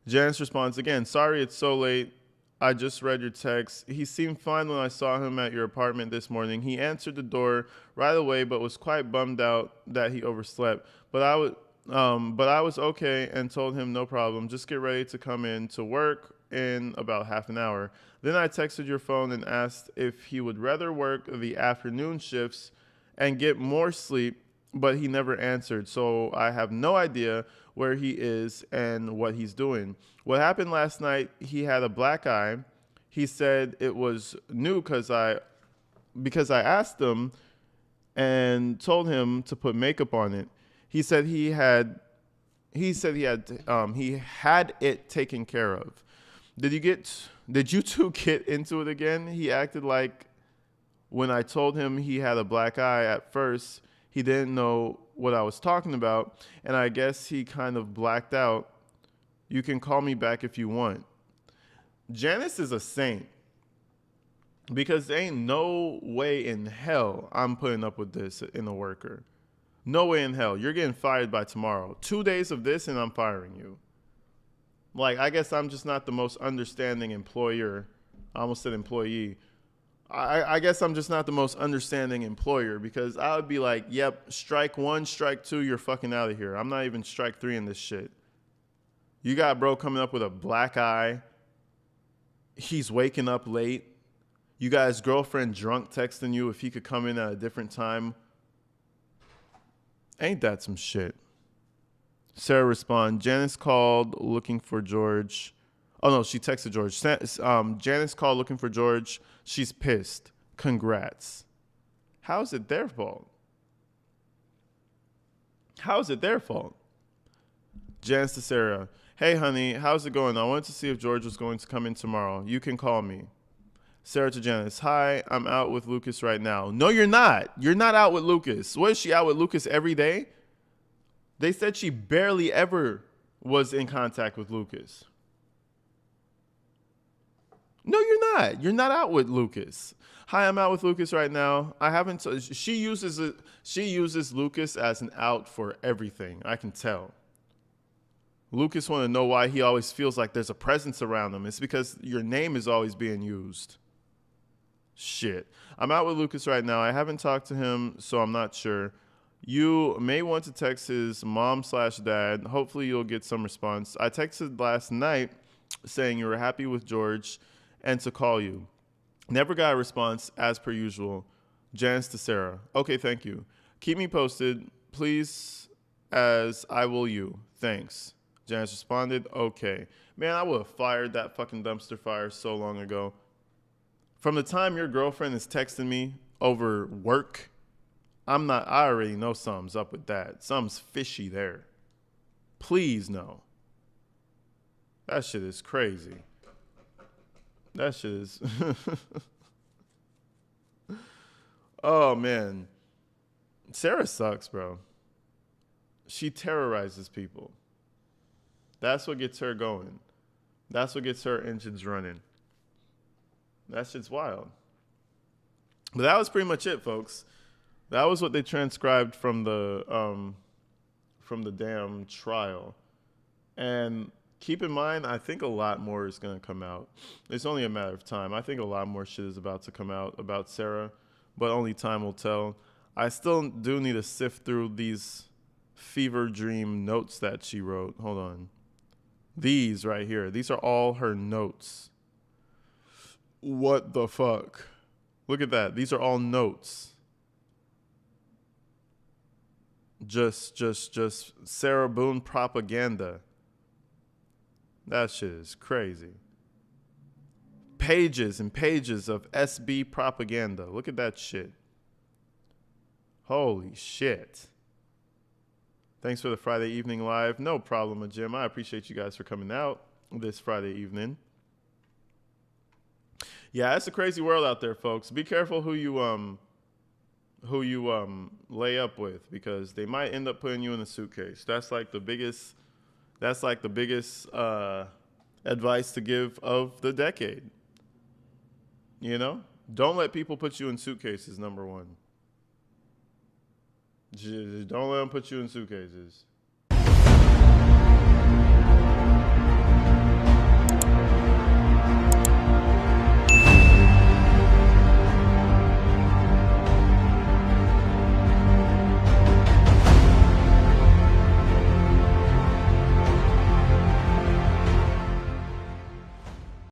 Janice responds again, sorry it's so late. I just read your text. He seemed fine when I saw him at your apartment this morning. He answered the door right away, but was quite bummed out that he overslept. But I was okay and told him no problem. Just get ready to come in to work in about half an hour. Then I texted your phone and asked if he would rather work the afternoon shifts and get more sleep, but he never answered. So I have no idea where he is and what he's doing. What happened last night, he had a black eye. He said it was new because I asked him and told him to put makeup on it. He said he had it taken care of. Did you two get into it again? He acted like when I told him he had a black eye at first, he didn't know what I was talking about, and I guess he kind of blacked out. You can call me back if you want. Janice is a saint. Because there ain't no way in hell I'm putting up with this in a worker. No way in hell. You're getting fired by tomorrow. 2 days of this and I'm firing you. Like, I guess I'm just not the most understanding employer. I almost said employee. I guess I'm just not the most understanding employer because I would be like, yep, strike one, strike two, you're fucking out of here. I'm not even strike three in this shit. You got bro coming up with a black eye. He's waking up late. You got his girlfriend drunk texting you if he could come in at a different time. Ain't that some shit? Sarah respond, Janice called looking for George. Oh no, she texted George. Janice called looking for George. She's pissed. Congrats. How is it their fault? How is it their fault? Janice to Sarah. Hey honey, how's it going? I wanted to see if George was going to come in tomorrow. You can call me. Sarah to Janice. Hi, I'm out with Lucas right now. No, you're not. You're not out with Lucas. What is she out with Lucas every day? They said she barely ever was in contact with Lucas. No, you're not. You're not out with Lucas. Hi, I'm out with Lucas right now. I haven't. She uses Lucas as an out for everything. I can tell. Lucas want to know why he always feels like there's a presence around him. It's because your name is always being used. Shit. I'm out with Lucas right now. I haven't talked to him, so I'm not sure. You may want to text his mom/dad. Hopefully you'll get some response. I texted last night saying you were happy with George and to call you. Never got a response as per usual. Janice to Sarah. Okay, thank you. Keep me posted, please, as I will you. Thanks. Janice responded, okay. Man, I would have fired that fucking dumpster fire so long ago. From the time your girlfriend is texting me over work, I already know something's up with that. Something's fishy there. Please no. That shit is crazy. That shit is. Oh, man. Sarah sucks, bro. She terrorizes people. That's what gets her going. That's what gets her engines running. That shit's wild. But that was pretty much it, folks. That was what they transcribed from the damn trial. And keep in mind, I think a lot more is going to come out. It's only a matter of time. I think a lot more shit is about to come out about Sarah, but only time will tell. I still do need to sift through these fever dream notes that she wrote. Hold on. These right here. These are all her notes. What the fuck? Look at that. These are all notes. Just Sarah Boone propaganda. That shit is crazy. Pages and pages of SB propaganda. Look at that shit. Holy shit. Thanks for the Friday evening live. No problem, Jim. I appreciate you guys for coming out this Friday evening. Yeah, it's a crazy world out there, folks. Be careful who you lay up with, because they might end up putting you in a suitcase. That's like the biggest advice to give of the decade. You know? Don't let people put you in suitcases, number one. Don't let them put you in suitcases.